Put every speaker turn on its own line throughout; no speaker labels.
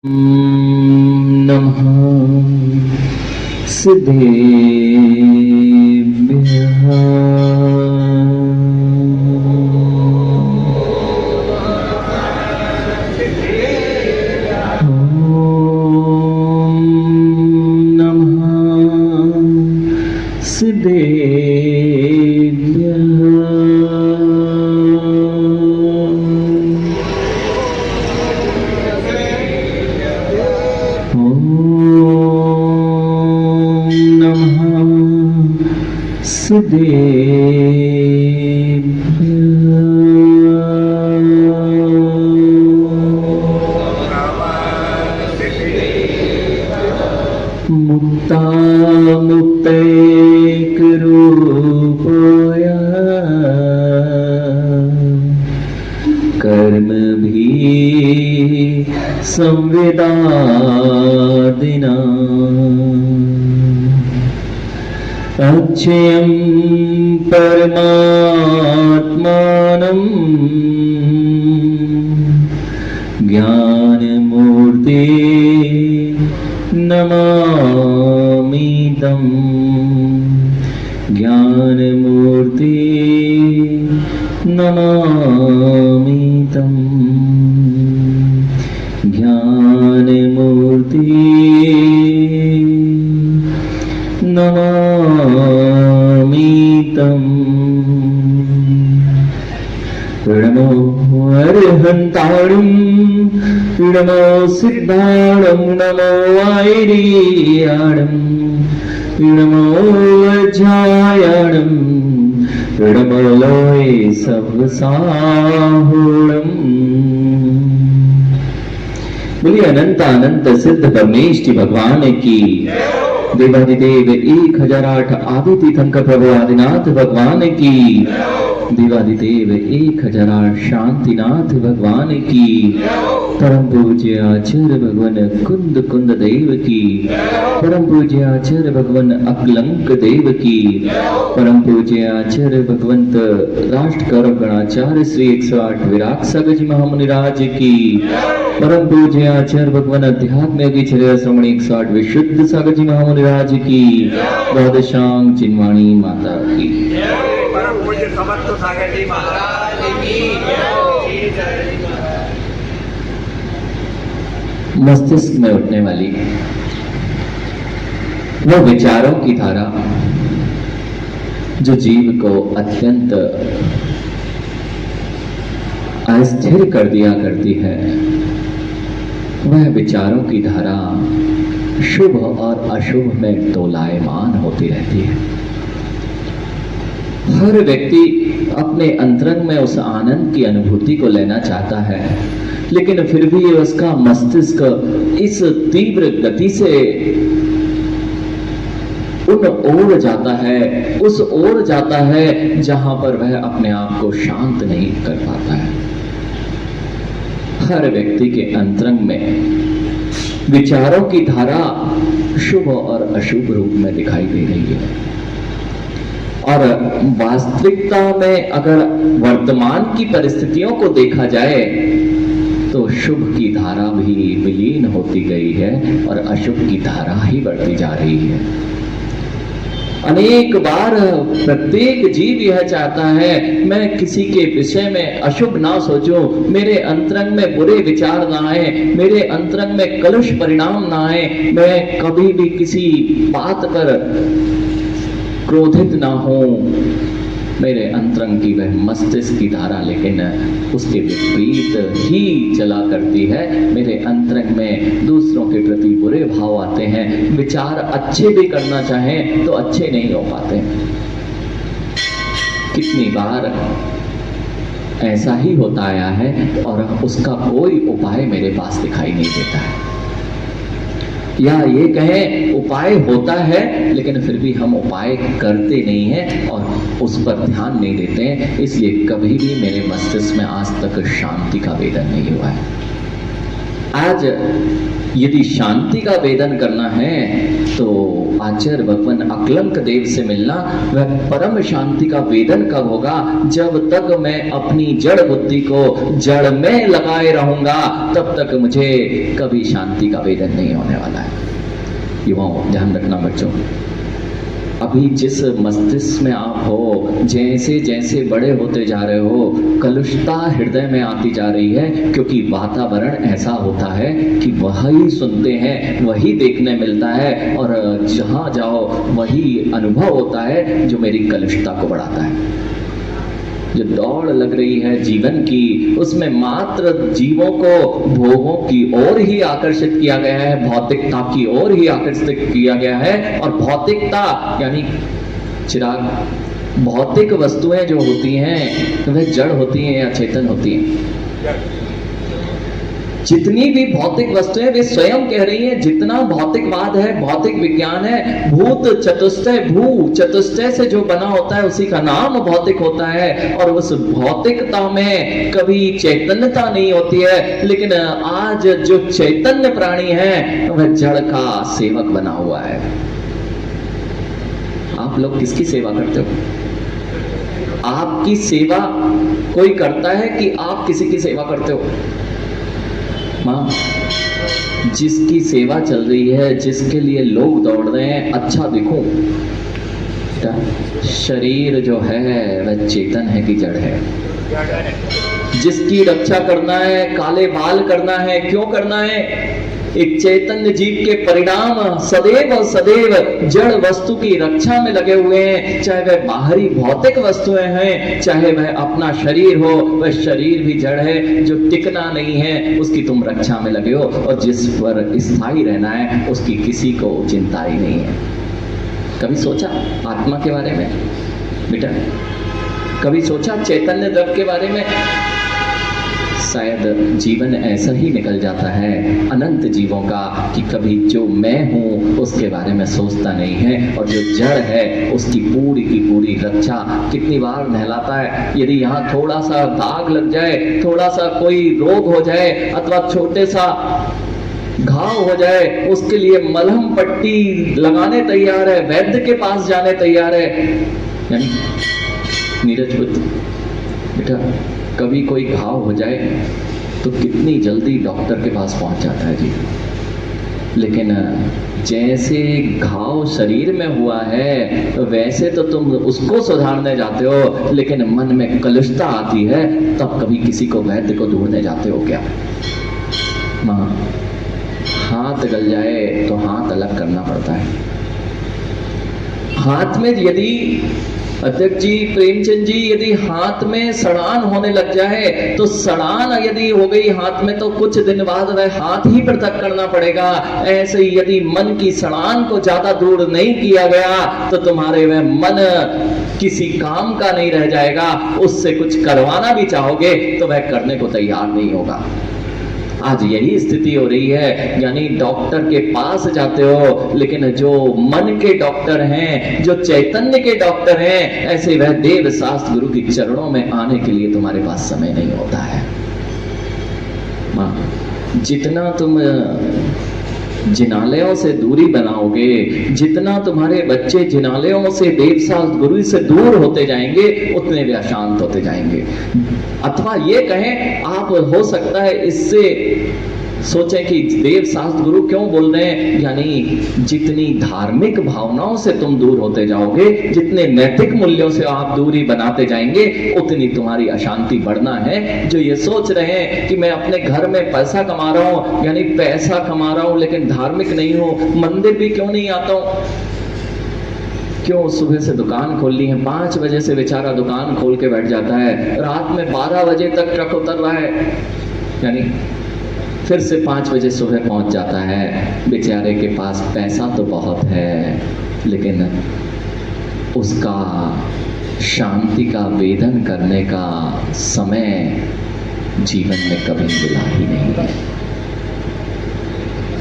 नमः सिद्धेभ्यः। ॐ नमः सिद्धेभ्यः। ॐ नमः सिद्धेभ्यः। मुक्तामुक्तैकरूपाय कर्मभिः संवेदादिना अक्षयं परमात्मानं ज्ञानमूर्ते नमामि तं। ज्ञानमूर्ते नमामि तं। ज्ञानमूर्ते नमामि तं। प्रणमो अर्हन्ताणं प्रणमो सिद्धाणं नमो वैरियाणं प्रणमो वज्रायणं प्रणमो लोये सबसाहुणम्। बोलिए अनंत अनंत सिद्ध परमेष्टि भगवान की। देवादिदेव 1008 आदि तीर्थंकर प्रभु आदिनाथ भगवान की। देवादिदेव 1008 शांतिनाथ भगवान की। परम पूज्य आचार्य भगवान कुंद कुंद देव की। परम पूज्य आचार्य भगवान अकलंक देव की। परम पूज्य आचार्य भगवंत राष्ट्रकर गणाचार्य श्री 108 विराट सागर जी महामुनिराज की। परम पूज्य आचार्य भगवान अध्यात्म योगी चर्या श्रमणी 108 विशुद्ध सागर जी महामुनिराज की। द्वादशांग चिन्वाणी माता की।
परम पूज्य समर्थ सागर जी महाराज की।
मस्तिष्क में उठने वाली वो विचारों की धारा जो जीव को अत्यंत अस्थिर कर दिया करती है, वह विचारों की धारा शुभ और अशुभ में दोलायमान होती रहती है। हर व्यक्ति अपने अंतरंग में उस आनंद की अनुभूति को लेना चाहता है, लेकिन फिर भी उसका मस्तिष्क इस तीव्र गति से उन ओर जाता है, उस ओर जाता है जहां पर वह अपने आप को शांत नहीं कर पाता है। हर व्यक्ति के अंतरंग में विचारों की धारा शुभ और अशुभ रूप में दिखाई दे रही है। और वास्तविकता में अगर वर्तमान की परिस्थितियों को देखा जाए तो शुभ की धारा भी विलीन होती गई है और अशुभ की धारा ही बढ़ती जा रही है। अनेक बार प्रत्येक जीव यह चाहता है मैं किसी के विषय में अशुभ ना सोचूं, मेरे अंतरंग में बुरे विचार ना आए, मेरे अंतरंग में कलुष परिणाम ना आए, मैं कभी भी किसी बात पर क्रोधित ना हो। मेरे अंतरंग की वह मस्तिष्क की धारा लेकिन उसके विपरीत ही चला करती है। मेरे अंतरंग में दूसरों के प्रति बुरे भाव आते हैं, विचार अच्छे भी करना चाहें तो अच्छे नहीं हो पाते। कितनी बार ऐसा ही होता आया है और उसका कोई उपाय मेरे पास दिखाई नहीं देता है, या ये कहें उपाय होता है लेकिन फिर भी हम उपाय करते नहीं हैं और उस पर ध्यान नहीं देते हैं। इसलिए कभी भी मेरे मस्तिष्क में आज तक शांति का वेदन नहीं हुआ है। आज यदि शांति का वेदन करना है तो आचार्य भगवान अकलंक देव से मिलना, वह परम शांति का वेदन कब होगा? जब तक मैं अपनी जड़ बुद्धि को जड़ में लगाए रहूंगा तब तक मुझे कभी शांति का वेदन नहीं होने वाला है। युवाओं, ध्यान रखना बच्चों, अभी जिस मस्तिष्क में आप हो, जैसे जैसे बड़े होते जा रहे हो, कलुषता हृदय में आती जा रही है, क्योंकि वातावरण ऐसा होता है कि वही सुनते हैं, वही देखने मिलता है, और जहाँ जाओ वही अनुभव होता है जो मेरी कलुषता को बढ़ाता है। जो दौड़ लग रही है जीवन की, उसमें मात्र जीवों को भोगों की ओर ही आकर्षित किया गया है, भौतिकता की ओर ही आकर्षित किया गया है। और भौतिकता यानी चिराग, भौतिक वस्तुएं जो होती हैं वह जड़ होती हैं या चेतन होती हैं? जितनी भी भौतिक वस्तुएं वे स्वयं कह रही हैं, जितना भौतिकवाद है, भौतिक विज्ञान है, भूत चतुष्टय, भू चतुष्टय से जो बना होता है उसी का नाम भौतिक होता है। और उस भौतिकता में कभी चैतन्यता नहीं होती है। लेकिन आज जो चैतन्य प्राणी है वह जड़ का सेवक बना हुआ है। आप लोग किसकी सेवा करते हो? आपकी सेवा कोई करता है कि आप किसी की सेवा करते हो? माँ, जिसकी सेवा चल रही है, जिसके लिए लोग दौड़ रहे हैं, अच्छा देखो, शरीर जो है वह चेतन है कि जड़ है? जिसकी रक्षा करना है, काले बाल करना है, क्यों करना है? एक चैतन्य जीव के परिणाम सदैव और सदैव जड़ वस्तु की रक्षा में लगे हुए हैं। चाहे वह बाहरी भौतिक वस्तुएं हैं, चाहे वह अपना शरीर हो, वह शरीर भी जड़ है। जो टिकना नहीं है उसकी तुम रक्षा में लगे हो, और जिस पर स्थायी रहना है उसकी किसी को चिंता ही नहीं है। कभी सोचा आत्मा के बारे में बेटा? कभी सोचा चैतन्य द्रव्य के बारे में? शायद जीवन ऐसा ही निकल जाता है अनंत जीवों का कि कभी जो मैं हूं उसके बारे में सोचता नहीं है, और जो जड़ है उसकी पूरी की पूरी रक्षा कितनी बार नहलाता है। यदि यहाँ थोड़ा सा दाग लग जाए, थोड़ा सा कोई रोग हो जाए, अथवा छोटे सा घाव हो जाए, उसके लिए मलहम पट्टी लगाने तैयार है, वैद्य के पास जाने तैयार है। यानी नीरज पुत्र बेटा, कभी कोई घाव हो जाए तो कितनी जल्दी डॉक्टर के पास पहुंच जाता है जी। लेकिन जैसे घाव शरीर में हुआ है वैसे तो तुम उसको सुधारने जाते हो, लेकिन मन में कलुषता आती है तब कभी किसी को वैद्य को ढूंढने जाते हो क्या? माँ, हाथ गल जाए तो हाथ अलग करना पड़ता है। हाथ में यदि अध्यक्ष जी, प्रेमचंद जी, यदि हाथ में सड़ान होने लग जाए तो सड़ान यदि हो गई हाथ में तो कुछ दिन बाद वह हाथ ही पृथक करना पड़ेगा। ऐसे ही यदि मन की सड़ान को ज्यादा दूर नहीं किया गया तो तुम्हारे वह मन किसी काम का नहीं रह जाएगा। उससे कुछ करवाना भी चाहोगे तो वह करने को तैयार नहीं होगा। आज यही स्थिति हो रही है, यानी डॉक्टर के पास जाते हो लेकिन जो मन के डॉक्टर हैं, जो चैतन्य के डॉक्टर हैं, ऐसे वह देव शास्त्र गुरु के चरणों में आने के लिए तुम्हारे पास समय नहीं होता है। मां, जितना तुम जिनालयों से दूरी बनाओगे, जितना तुम्हारे बच्चे जिनालयों से देव शास्त्र गुरु से दूर होते जाएंगे उतने वे अशांत होते जाएंगे। अथवा ये कहें, आप हो सकता है इससे सोचें कि देव शास्त्र गुरु क्यों बोल रहे हैं, यानी जितनी धार्मिक भावनाओं से तुम दूर होते जाओगे, जितने नैतिक मूल्यों से आप दूरी बनाते जाएंगे, उतनी तुम्हारी अशांति बढ़ना है। जो ये सोच रहे हैं कि मैं अपने घर में पैसा कमा रहा हूं, यानी पैसा कमा रहा हूं लेकिन धार्मिक नहीं हूं, मंदिर भी क्यों नहीं आता हूं, क्यों सुबह से दुकान खोल ली है, 5 बजे से बेचारा दुकान खोल के बैठ जाता है, रात में 12 बजे तक ट्रक उतर रहा है, यानी फिर से 5 बजे सुबह पहुंच जाता है। बेचारे के पास पैसा तो बहुत है लेकिन उसका शांति का वेदन करने का समय जीवन में कभी मिला ही नहीं है।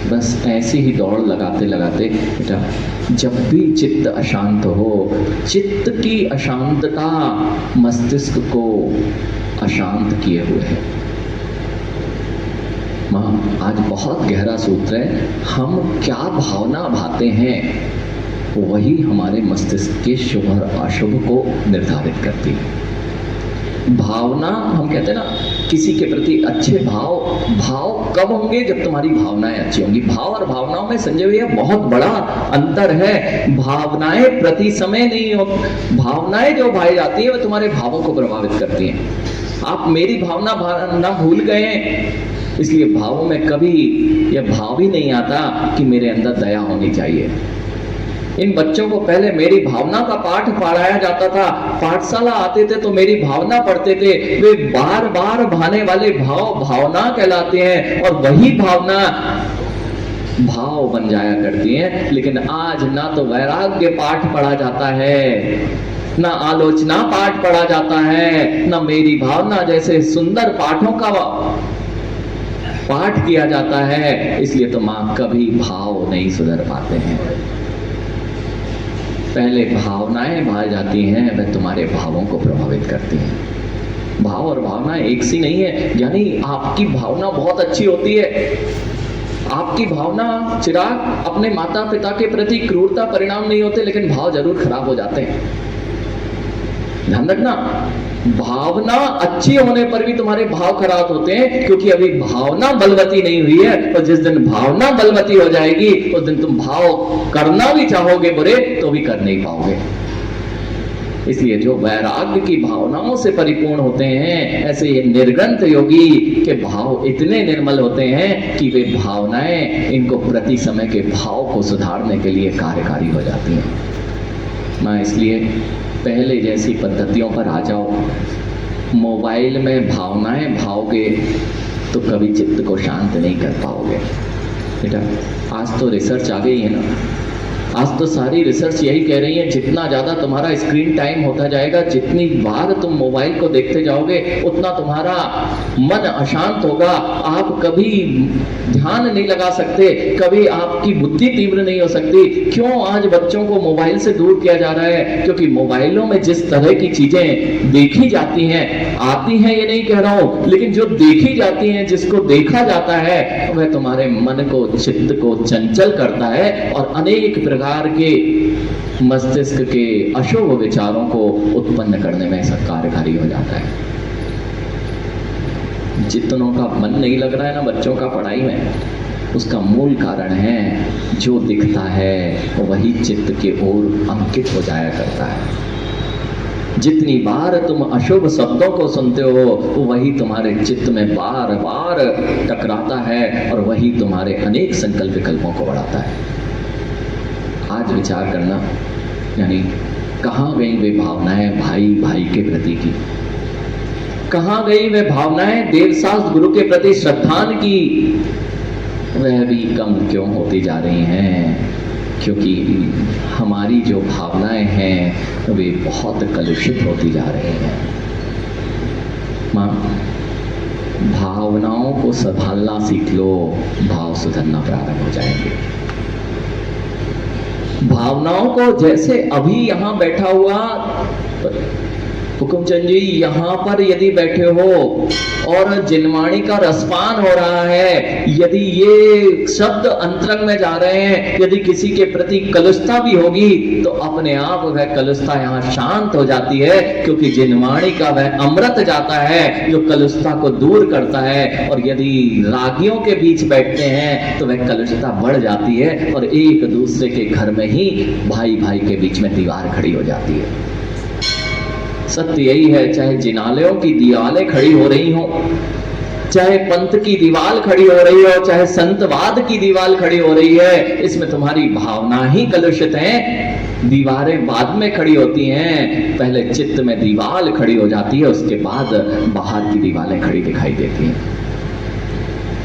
बस ऐसी ही दौड़ लगाते लगाते बेटा, जब भी चित्त अशांत हो, चित्त की अशांतता मस्तिष्क को अशांत किए हुए है। माँ, आज बहुत गहरा सूत्र है। हम क्या भावना भाते हैं वही हमारे मस्तिष्क के शुभ और अशुभ को निर्धारित करती है। भावना, हम कहते हैं ना, किसी के प्रति अच्छे भाव कब होंगे? जब तुम्हारी भावनाएं अच्छी होंगी। भाव और भावनाओं में संजय भैया बहुत बड़ा अंतर है। भावनाएं प्रति समय नहीं हो, भावनाएं जो भाई जाती है वो तुम्हारे भावों को प्रभावित करती हैं। आप मेरी भावना भूल गए हैं, इसलिए भावों में कभी यह भाव ही नहीं आता कि मेरे अंदर दया होनी चाहिए। इन बच्चों को पहले मेरी भावना का पाठ पढ़ाया जाता था। पाठशाला आते थे तो मेरी भावना पढ़ते थे। वे बार बार भाने वाले भावना कहलाते हैं, और वही भावना भाव बन जाया करती हैं। लेकिन आज ना तो वैराग्य पाठ पढ़ा जाता है, ना आलोचना पाठ पढ़ा जाता है, ना मेरी भावना जैसे सुंदर पाठों का पाठ किया जाता है। इसलिए तो मां कभी भाव नहीं सुधर पाते हैं। पहले भावनाएं भाई जाती हैं, वह तुम्हारे भावों को प्रभावित करती हैं। भाव और भावना एक सी नहीं है। यानी आपकी भावना बहुत अच्छी होती है, आपकी भावना चिराग अपने माता पिता के प्रति क्रूरता परिणाम नहीं होते, लेकिन भाव जरूर खराब हो जाते हैं। ध्यान रखना, भावना अच्छी होने पर भी तुम्हारे भाव खराब होते हैं, क्योंकि अभी भावना बलवती नहीं हुई है। और जिस दिन भावना बलवती हो जाएगी उस दिन तुम भाव करना भी चाहोगे बुरे तो भी कर नहीं पाओगे। इसलिए जो वैराग्य की भावनाओं से परिपूर्ण होते हैं, ऐसे ये निर्ग्रंथ योगी के भाव इतने निर्मल होते हैं कि वे भावनाएं इनको प्रति समय के भाव को सुधारने के लिए कार्यकारी हो जाती हैं। मैं इसलिए पहले जैसी पद्धतियों पर आ जाओ। मोबाइल में भावनाएं भाओगे तो कभी चित्त को शांत नहीं कर पाओगे। बेटा, आज तो रिसर्च आ गई है ना, आज तो सारी रिसर्च यही कह रही है, जितना ज़्यादा तुम्हारा स्क्रीन टाइम होता जाएगा, जितनी बार तुम मोबाइल को देखते जाओगे, उतना तुम्हारा मन अशांत होगा। आप कभी ध्यान नहीं लगा सकते, कभी आपकी बुद्धि तीव्र नहीं हो सकती। क्यों आज बच्चों को मोबाइल से दूर किया जा रहा है? क्योंकि मोबाइलों में जिस तरह की चीजें देखी जाती हैं, आती हैं ये नहीं कह रहा हूं, लेकिन जो देखी जाती हैं, जिसको देखा जाता है, वह तुम्हारे मन को, चित्त को चंचल करता है और अनेक प्रकार के मस्तिष्क के अशुभ विचारों को उत्पन्न करने में ऐसा कार्यकारी हो जाता है। जितनों का मन नहीं लग रहा है ना बच्चों का पढ़ाई में, उसका मूल कारण है जो दिखता है वही चित्त के ओर अंकित हो जाया करता है। जितनी बार तुम अशुभ शब्दों को सुनते हो वही तुम्हारे चित्त में बार बार टकराता है और वही तुम्हारे अनेक संकल्प विकल्पों को बढ़ाता है। आज विचार करना, यानी कहाँ गई वे भावनाएं भाई भाई के प्रति की? कहाँ गई वे भावनाएं देवशास्त्र गुरु के प्रति श्रद्धान की? वह भी कम क्यों होती जा रही हैं? क्योंकि हमारी जो भावनाएं हैं वे बहुत कलुषित होती जा रही हैं। माँ, भावनाओं को संभालना सीख लो, भाव सुधरना प्रारंभ हो जाएंगे। भावनाओं को जैसे अभी यहां बैठा हुआ हुकुमचंद जी, यहाँ पर यदि बैठे हो और जिनवाणी का रसपान हो रहा है, यदि ये शब्द अंतरंग में जा रहे हैं, यदि किसी के प्रति कलुषता भी होगी तो अपने आप वह कलुषता यहाँ शांत हो जाती है, क्योंकि जिनवाणी का वह अमृत जाता है जो कलुषता को दूर करता है। और यदि रागियों के बीच बैठते हैं तो वह कलुषता बढ़ जाती है और एक दूसरे के घर में ही भाई भाई के बीच में दीवार खड़ी हो जाती है। सत्य यही है, चाहे जिनालयों की दीवारें खड़ी हो रही हो, चाहे पंथ की दीवार खड़ी हो रही हो, चाहे संतवाद की दीवार खड़ी हो रही है, इसमें तुम्हारी भावना ही कलुषित है। दीवारें बाद में खड़ी होती हैं, पहले चित्त में दीवार खड़ी हो जाती है, उसके बाद बाहर की दीवारें खड़ी दिखाई देती हैं।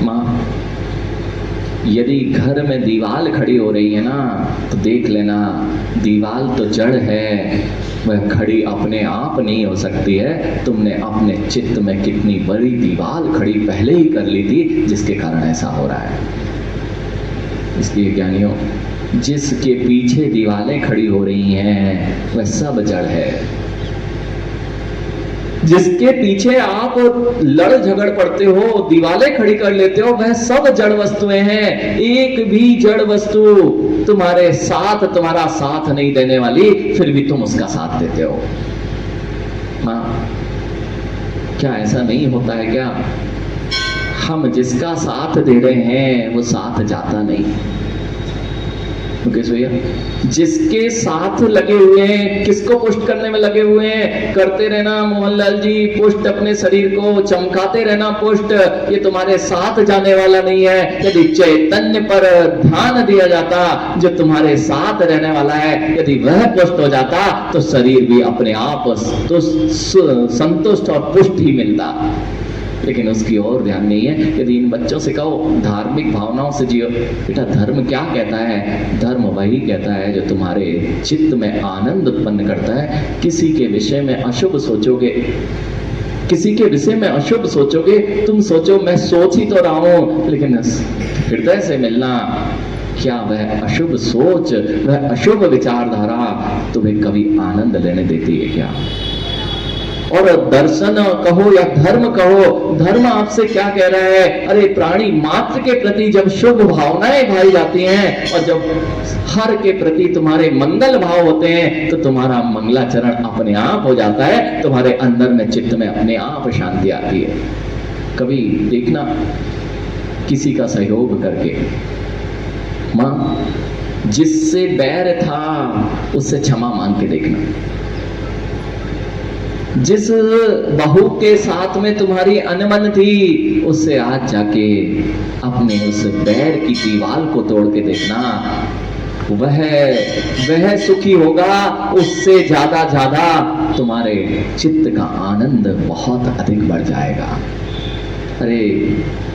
माँ, यदि घर में दीवार खड़ी हो रही है ना तो देख लेना, दीवार तो जड़ है, वह खड़ी अपने आप नहीं हो सकती है। तुमने अपने चित्त में कितनी बड़ी दीवार खड़ी पहले ही कर ली थी, जिसके कारण ऐसा हो रहा है। इसलिए ज्ञानियों, जिसके पीछे दीवारें खड़ी हो रही हैं वह सब जड़ है, जिसके पीछे आप लड़ झगड़ पड़ते हो, दीवारें खड़ी कर लेते हो, वह सब जड़ वस्तुएं हैं। एक भी जड़ वस्तु तुम्हारे साथ, तुम्हारा साथ नहीं देने वाली, फिर भी तुम उसका साथ देते हो। हाँ, क्या ऐसा नहीं होता है क्या? हम जिसका साथ दे रहे हैं वो साथ जाता नहीं। मुकेश भैया, जिसके साथ लगे हुए हैं, किसको पुष्ट करने में लगे हुए हैं? करते रहना मोहनलाल जी पुष्ट, अपने शरीर को चमकाते रहना पुष्ट। ये तुम्हारे साथ जाने वाला नहीं है। यदि चैतन्य पर ध्यान दिया जाता, जो तुम्हारे साथ रहने वाला है, यदि वह पुष्ट हो जाता तो शरीर भी अपने आप संतुष्ट और पुष्ट ही मिलता। लेकिन उसकी ओर ध्यान नहीं है। यदि इन बच्चों से कहो धार्मिक भावनाओं से जियो, बेटा धर्म क्या कहता है? धर्म वही कहता है जो तुम्हारे चित्त में आनंद उत्पन्न करता है। किसी के विषय में अशुभ सोचोगे, किसी के विषय में अशुभ सोचोगे, तुम सोचो मैं सोच ही तो रहा हूं, लेकिन हृदय से मिलना, क्या वह अशुभ सोच, वह अशुभ विचारधारा तुम्हें कभी आनंद लेने देती है क्या? और दर्शन कहो या धर्म कहो, धर्म आपसे क्या कह रहा है? अरे प्राणी मात्र के प्रति जब शुभ भावनाएं भाई जाती हैं और जब हर के प्रति तुम्हारे मंगल भाव होते हैं तो तुम्हारा मंगलाचरण अपने आप हो जाता है, तुम्हारे अंदर में चित्त में अपने आप शांति आती है। कभी देखना किसी का सहयोग करके, मां जिससे बैर था उससे क्षमा मांग के देखना। जिस बहू के साथ में तुम्हारी अनबन थी, उससे आज जाके अपने उस बैर की दीवार को तोड़ के देखना, वह सुखी होगा। उससे ज्यादा तुम्हारे चित्त का आनंद बहुत अधिक बढ़ जाएगा। अरे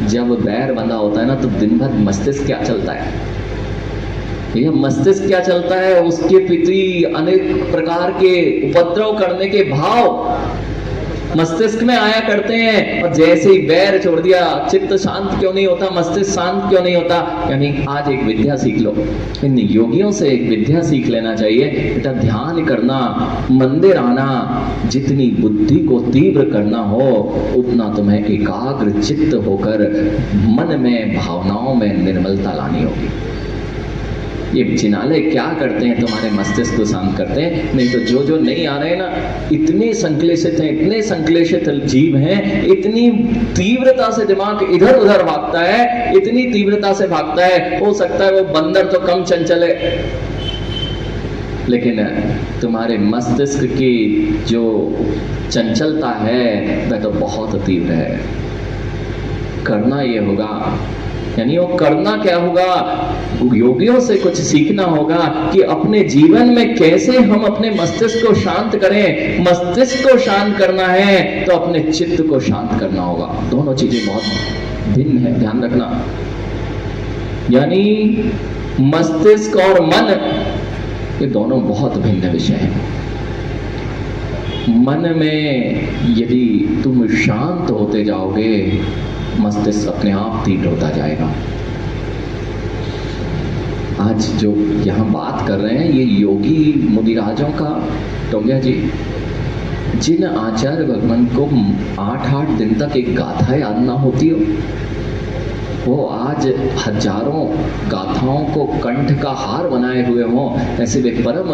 जब बैर बंधा होता है ना, तो दिन भर मस्तिष्क क्या चलता है? यह मस्तिष्क क्या चलता है? उसके प्रति अनेक प्रकार के उपद्रव करने के भाव मस्तिष्क में आया करते हैं। और जैसे ही बैर छोड़ दिया, चित्त शांत क्यों नहीं होता? मस्तिष्क शांत क्यों नहीं होता? यानी आज एक विद्या सीख लो, इन योगियों से एक विद्या सीख लेना चाहिए। बेटा ध्यान करना, मंदिर आना, जितनी बुद्धि को तीव्र करना हो उतना तुम्हें एकाग्र चित्त होकर मन में, भावनाओं में निर्मलता लानी होगी। ये जिनालय क्या करते हैं? तुम्हारे मस्तिष्क को शांत करते हैं। नहीं तो जो नहीं आ रहे ना, इतने संक्लेशित हैं, इतने संक्लेशित जीव हैं, इतनी तीव्रता से दिमाग इधर उधर भागता है, इतनी तीव्रता से भागता है। हो सकता है वो बंदर तो कम चंचल है, लेकिन तुम्हारे मस्तिष्क की जो चंचलता है वह तो बहुत तीव्र है। करना ये होगा, यानी वो करना क्या होगा? योगियों से कुछ सीखना होगा कि अपने जीवन में कैसे हम अपने मस्तिष्क को शांत करें। मस्तिष्क को शांत करना है तो अपने चित्त को शांत करना होगा। दोनों चीजें बहुत भिन्न है, ध्यान रखना। यानी मस्तिष्क और मन, ये दोनों बहुत भिन्न विषय हैं। मन में यदि तुम शांत होते जाओगे, मस्तिष्क अपने आप तीव्र होता जाएगा। आज जो यहाँ बात कर रहे हैं ये योगी मुनिराजों का, टोंगिया जी, जिन आचार्य भगवान को 8-8 दिन तक एक गाथा याद ना होती हो, वो आज हजारों गाथाओं को कंठ का हार बनाए हुए हों, ऐसे वे परम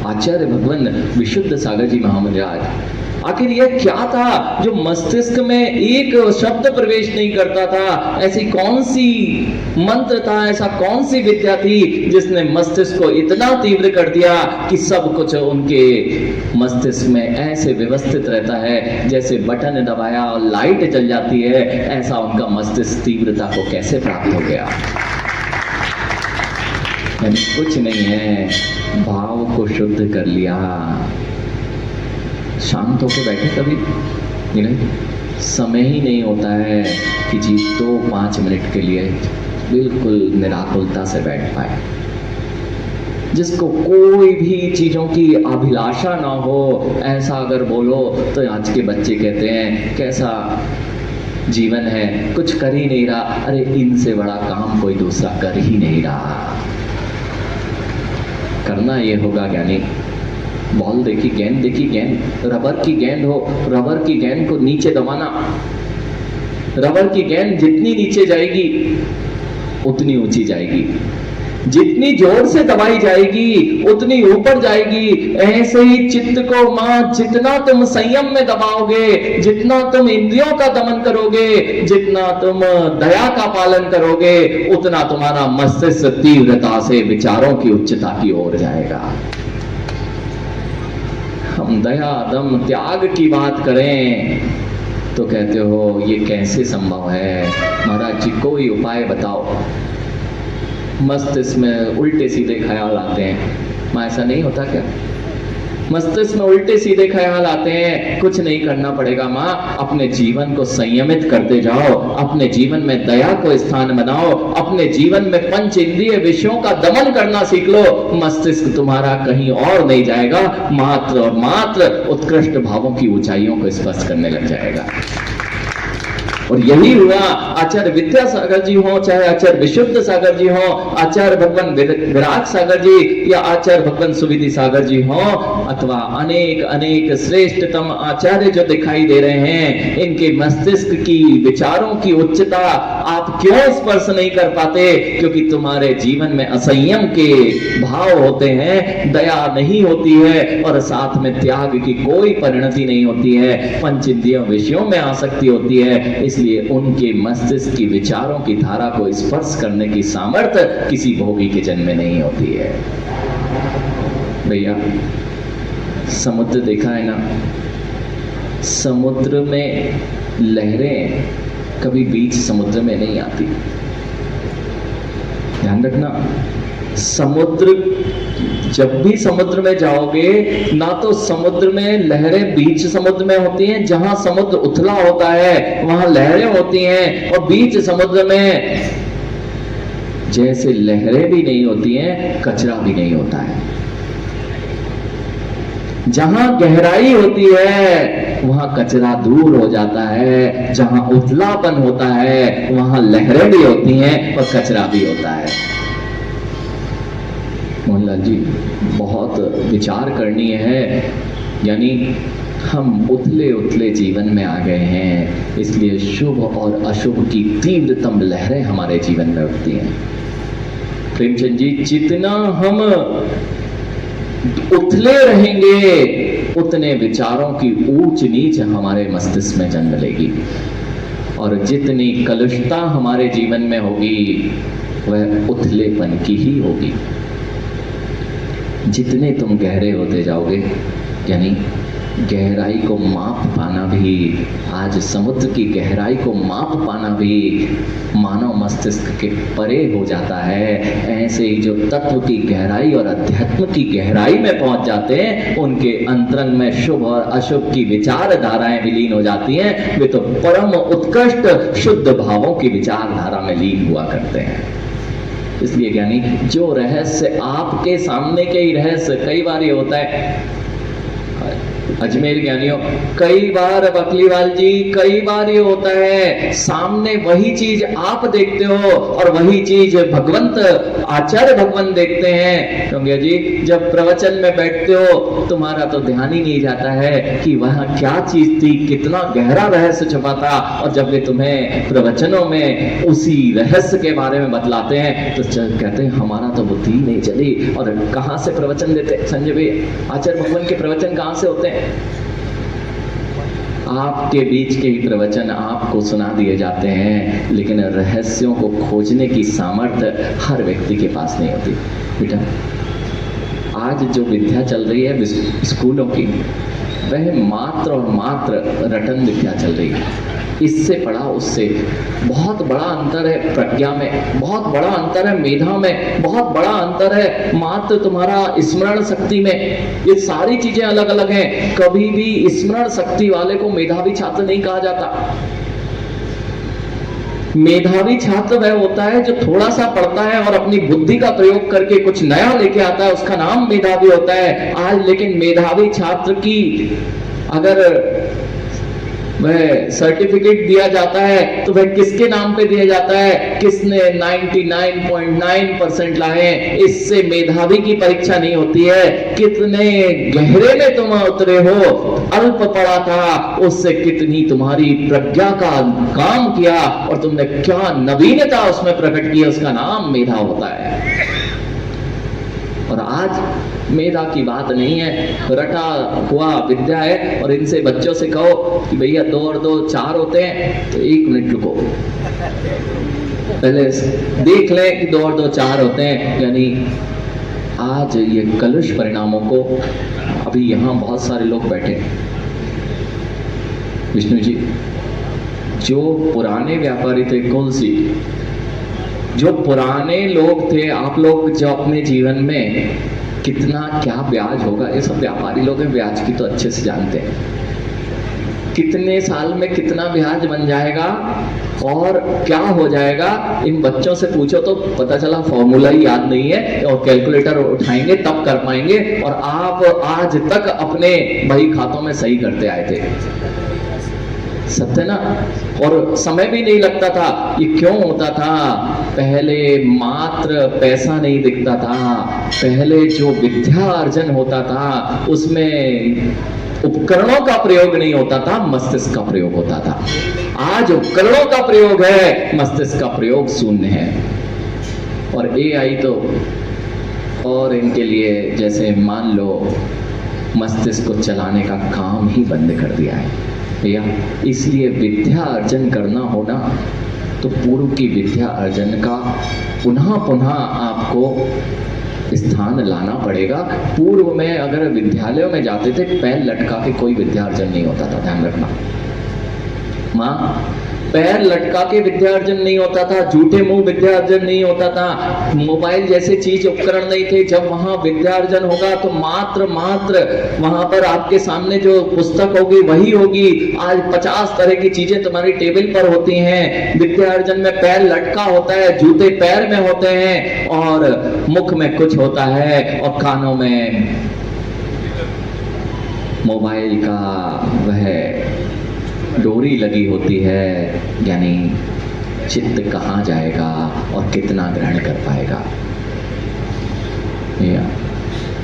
आचार्य भगवान विशुद्ध सागर जी महामंडराज। आखिर यह क्या था जो मस्तिष्क में एक शब्द प्रवेश नहीं करता था? ऐसी कौन सी मंत्र था, ऐसा कौन सी विद्या थी जिसने मस्तिष्क को इतना तीव्र कर दिया कि सब कुछ उनके मस्तिष्क में ऐसे व्यवस्थित रहता है, जैसे बटन दबाया और लाइट जल जाती है, ऐसा उनका मस्तिष्क तीव्रता को कैसे प्राप्त हो गया? कुछ नहीं है, भाव को शुद्ध कर लिया, शांत होकर बैठे। कभी नहीं, समय ही नहीं होता है कि जी 2-5 मिनट के लिए बिल्कुल निराकुलता से बैठ पाए। जिसको कोई भी चीजों की अभिलाषा ना हो, ऐसा अगर बोलो तो आज के बच्चे कहते हैं कैसा जीवन है, कुछ कर ही नहीं रहा। अरे इनसे बड़ा काम कोई दूसरा कर ही नहीं रहा। करना ये होगा ज्ञानी, बॉल देखी, गेंद देखी, गेंद रबर की गेंद हो, रबर की गेंद को नीचे दबाना, रबर की गेंद जितनी नीचे जाएगी उतनी ऊंची जाएगी, जितनी जोर से दबाई जाएगी उतनी ऊपर जाएगी। ऐसे ही चित्त को मां जितना तुम संयम में दबाओगे, जितना तुम इंद्रियों का दमन करोगे, जितना तुम दया का पालन करोगे, उतना तुम्हारा मस्तिष्क तीव्रता से विचारों की उच्चता की ओर जाएगा। हम दया, दम, त्याग की बात करें तो कहते हो ये कैसे संभव है? महाराज जी कोई उपाय बताओ। मस्तिष्क में उल्टे सीधे ख्याल आते हैं। मां ऐसा नहीं होता क्या? मस्तिष्क में उल्टे सीधे ख्याल आते हैं। कुछ नहीं करना पड़ेगा मां, अपने जीवन को संयमित करते जाओ, अपने जीवन में दया को स्थान बनाओ, अपने जीवन में पंच इंद्रिय विषयों का दमन करना सीख लो। मस्तिष्क तुम्हारा कहीं और नहीं जाएगा, मात्र और मात्र उत्कृष्ट भावों की ऊंचाइयों को स्पर्श करने लग जाएगा। और यही हुआ। आचार्य विद्यासागर जी हो, चाहे आचार्य विशुद्ध सागर जी हो, आचार्य भगवान विराग सागर जी या आचार्य भगवान सुविधि सागर जी हो, अथवा अनेक अनेक श्रेष्ठतम आचार्य जो दिखाई दे रहे हैं, इनके मस्तिष्क की विचारों की उच्चता आप क्यों स्पर्श नहीं कर पाते? क्योंकि तुम्हारे जीवन में असंयम के भाव होते हैं, दया नहीं होती है, और साथ में त्याग की कोई परिणति नहीं होती है, पंच इंद्रियों विषयों में आसक्ति होती है। इसलिए उनके मस्तिष्क की विचारों की धारा को स्पर्श करने की सामर्थ्य किसी भोगी के जन्म में नहीं होती है। भैया समुद्र देखा है ना? समुद्र में लहरें कभी बीच समुद्र में नहीं आती, ध्यान रखना। समुद्र, जब भी समुद्र में जाओगे ना तो समुद्र में लहरें बीच समुद्र में होती हैं, जहां समुद्र उथला होता है वहां लहरें होती हैं, और बीच समुद्र में जैसे लहरें भी नहीं होती हैं, कचरा भी नहीं होता है। जहां गहराई होती है वहां कचरा दूर हो जाता है, जहां उथलापन होता है वहां लहरें भी होती हैं और कचरा भी होता है। मोहनलाल जी बहुत विचार करनी है, यानी हम उथले उथले जीवन में आ गए हैं, इसलिए शुभ और अशुभ की तीव्रतम लहरें हमारे जीवन में उठती हैं। प्रेमचंद जी, जितना हम उथले रहेंगे उतने विचारों की ऊंच नीच हमारे मस्तिष्क में जन्म लेगी, और जितनी कलुषता हमारे जीवन में होगी वह उथलेपन की ही होगी। जितने तुम गहरे होते जाओगे, यानी गहराई को माप पाना भी, आज समुद्र की गहराई को माप पाना भी मानव मस्तिष्क के परे हो जाता है। ऐसे ही जो तत्व की गहराई और अध्यात्म की गहराई में पहुंच जाते हैं, उनके अंतरंग में शुभ और अशुभ की विचारधाराएं विलीन हो जाती हैं। वे तो परम उत्कृष्ट शुद्ध भावों की विचारधारा में लीन हुआ करते हैं। इसलिए ज्ञानी, जो रहस्य आपके सामने के ही रहस्य, कई बार ये होता है अजमेर ज्ञानियों, कई बार बकलीवाल जी, कई बार ये होता है सामने वही चीज आप देखते हो और वही चीज भगवंत आचार्य भगवान देखते हैं। क्योंकि जी जब प्रवचन में बैठते हो तुम्हारा तो ध्यान ही नहीं जाता है कि वहां क्या चीज थी, कितना गहरा रहस्य छुपा था, और जब वे तुम्हें प्रवचनों में उसी रहस्य के बारे में बतलाते हैं तो कहते हैं हमारा तो बुद्धि नहीं चली। और कहां से प्रवचन देते संजय भाई? आचार्य भगवान के प्रवचन कहां से होते हैं? आपके बीच के ही प्रवचन आपको सुना दिए जाते हैं, लेकिन रहस्यों को खोजने की सामर्थ्य हर व्यक्ति के पास नहीं होती। बेटा आज जो विद्या चल रही है स्कूलों की, वह मात्र और मात्र रटन विद्या चल रही है। इससे पढ़ा उससे बहुत बड़ा अंतर है, प्रज्ञा में बहुत बड़ा अंतर है, मेधा में बहुत बड़ा अंतर है, मात्र तुम्हारा स्मरण शक्ति में। ये सारी चीजें अलग अलग हैं। कभी भी स्मरण शक्ति वाले को मेधावी छात्र नहीं कहा जाता। मेधावी छात्र वह होता है जो थोड़ा सा पढ़ता है और अपनी बुद्धि का प्रयोग करके कुछ नया लेके आता है, उसका नाम मेधावी होता है आज। लेकिन मेधावी छात्र की अगर वह सर्टिफिकेट दिया जाता है तो वह किसके नाम पे दिया जाता है? किसने 99.9% लाए, इससे मेधावी की परीक्षा नहीं होती है। कितने गहरे में तुम उतरे हो, अल्प पढ़ा था, उससे कितनी तुम्हारी प्रज्ञा का काम किया और तुमने क्या नवीनता उसमें प्रकट की, उसका नाम मेधा होता है। और आज मेधा की बात नहीं है, रटा हुआ विद्या है। और इनसे बच्चों से कहो कि भैया 2 और 2 4 होते हैं, तो 1 मिनट रुको, पहले देख लें कि 2 और 2 4 होते हैं। यानी आज ये कलुष परिणामों को, अभी यहां बहुत सारे लोग बैठे, विष्णु जी, जो पुराने व्यापारी थे, कुलसी, जो पुराने लोग थे, आप लोग जो अपने जीवन में कितना क्या ब्याज होगा, ये सब व्यापारी लोग हैं, ब्याज की तो अच्छे से जानते हैं। कितने साल में कितना ब्याज बन जाएगा और क्या हो जाएगा, इन बच्चों से पूछो तो पता चला फॉर्मूला ही याद नहीं है, और कैलकुलेटर उठाएंगे तब कर पाएंगे। और आप आज तक अपने बही खातों में सही करते आए थे, सत्य ना। और समय भी नहीं लगता था। ये क्यों होता था? पहले मात्र पैसा नहीं दिखता था, पहले जो विद्या अर्जन होता था उसमें उपकरणों का प्रयोग नहीं होता था, मस्तिष्क का प्रयोग होता था। आज उपकरणों का प्रयोग है, मस्तिष्क का प्रयोग शून्य है। और AI तो और इनके लिए, जैसे मान लो मस्तिष्क को चलाने का काम ही बंद कर दिया है भैया। इसलिए विद्या अर्जन करना होना तो पूर्व की विद्या अर्जन का पुनः पुनः आपको स्थान लाना पड़ेगा। पूर्व में अगर विद्यालयों में जाते थे, पैर लटका के कोई विद्या अर्जन नहीं होता था, ध्यान रखना माँ, पैर लटका के विद्या अर्जन नहीं होता था, झूठे मुंह विद्या अर्जन नहीं होता था, मोबाइल जैसे चीज उपकरण नहीं थे। जब वहां विद्या अर्जन होगा तो मात्र वहां पर आपके सामने जो पुस्तक होगी वही होगी। आज 50 तरह की चीजें तुम्हारी टेबल पर होती हैं। विद्या अर्जन में पैर लटका होता है, जूते पैर में होते हैं, और मुख में कुछ होता है, और कानों में मोबाइल का वह डोरी लगी होती है। यानी चित्त कहाँ जाएगा और कितना ग्रहण कर पाएगा।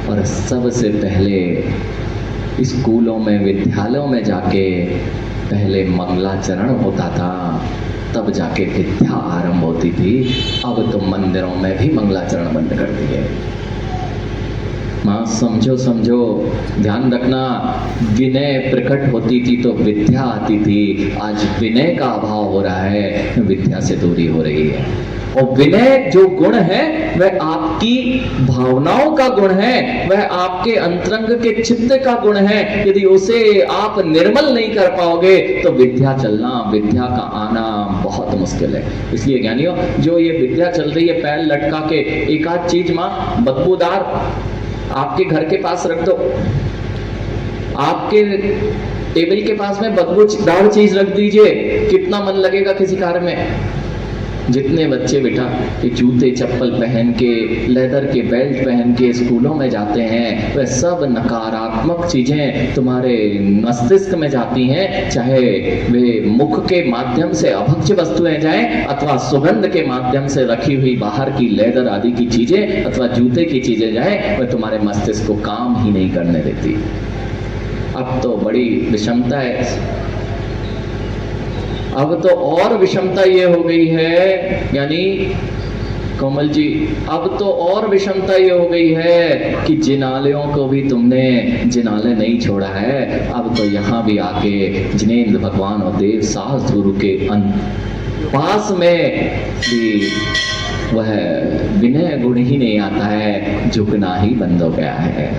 और सबसे पहले स्कूलों में, विद्यालयों में जाके पहले मंगलाचरण होता था, तब जाके विद्या आरंभ होती थी। अब तो मंदिरों में भी मंगलाचरण बंद कर दिए। माँ समझो, ध्यान रखना, विनय प्रकट होती थी तो विद्या आती थी। आज विनय का अभाव हो रहा है, विद्या से दूरी हो रही है। और विनय जो गुण है वह आपकी भावनाओं का गुण है, वह आपके अंतरंग के चित्त का गुण है। यदि उसे आप निर्मल नहीं कर पाओगे तो विद्या चलना, विद्या का आना बहुत मुश्किल है। इसलिए ज्ञानियों, जो ये विद्या चल रही है पैर लटका के, एक आध चीज माँ बदबूदार आपके घर के पास रख दो, आपके टेबल के पास में बदबूदार चीज रख दीजिए, कितना मन लगेगा किसी कार्य में। जितने बच्चे बेटा ये जूते चप्पल पहन के, लेदर के बेल्ट पहन के स्कूलों में जाते हैं, वह सब नकारात्मक चीजें तुम्हारे मस्तिष्क में जाती हैं। चाहे वे मुख के माध्यम से अभक्ष्य वस्तुएं जाएं, अथवा सुगंध के माध्यम से रखी हुई बाहर की लेदर आदि की चीजें अथवा जूते की चीजें जाएं, वह तुम्हारे मस्तिष्क को काम ही नहीं करने देती। अब तो बड़ी विषमता है। अब तो और विषमता ये हो गई है, यानी कोमल जी, अब तो और विषमता ये हो गई है कि जिनालयों को भी तुमने जिनालय नहीं छोड़ा है। अब तो यहाँ भी आके जिनेंद्र भगवान और देव साहस गुरु के पास में भी वह विनय गुण ही नहीं आता है, झुकना ही बंद हो गया है।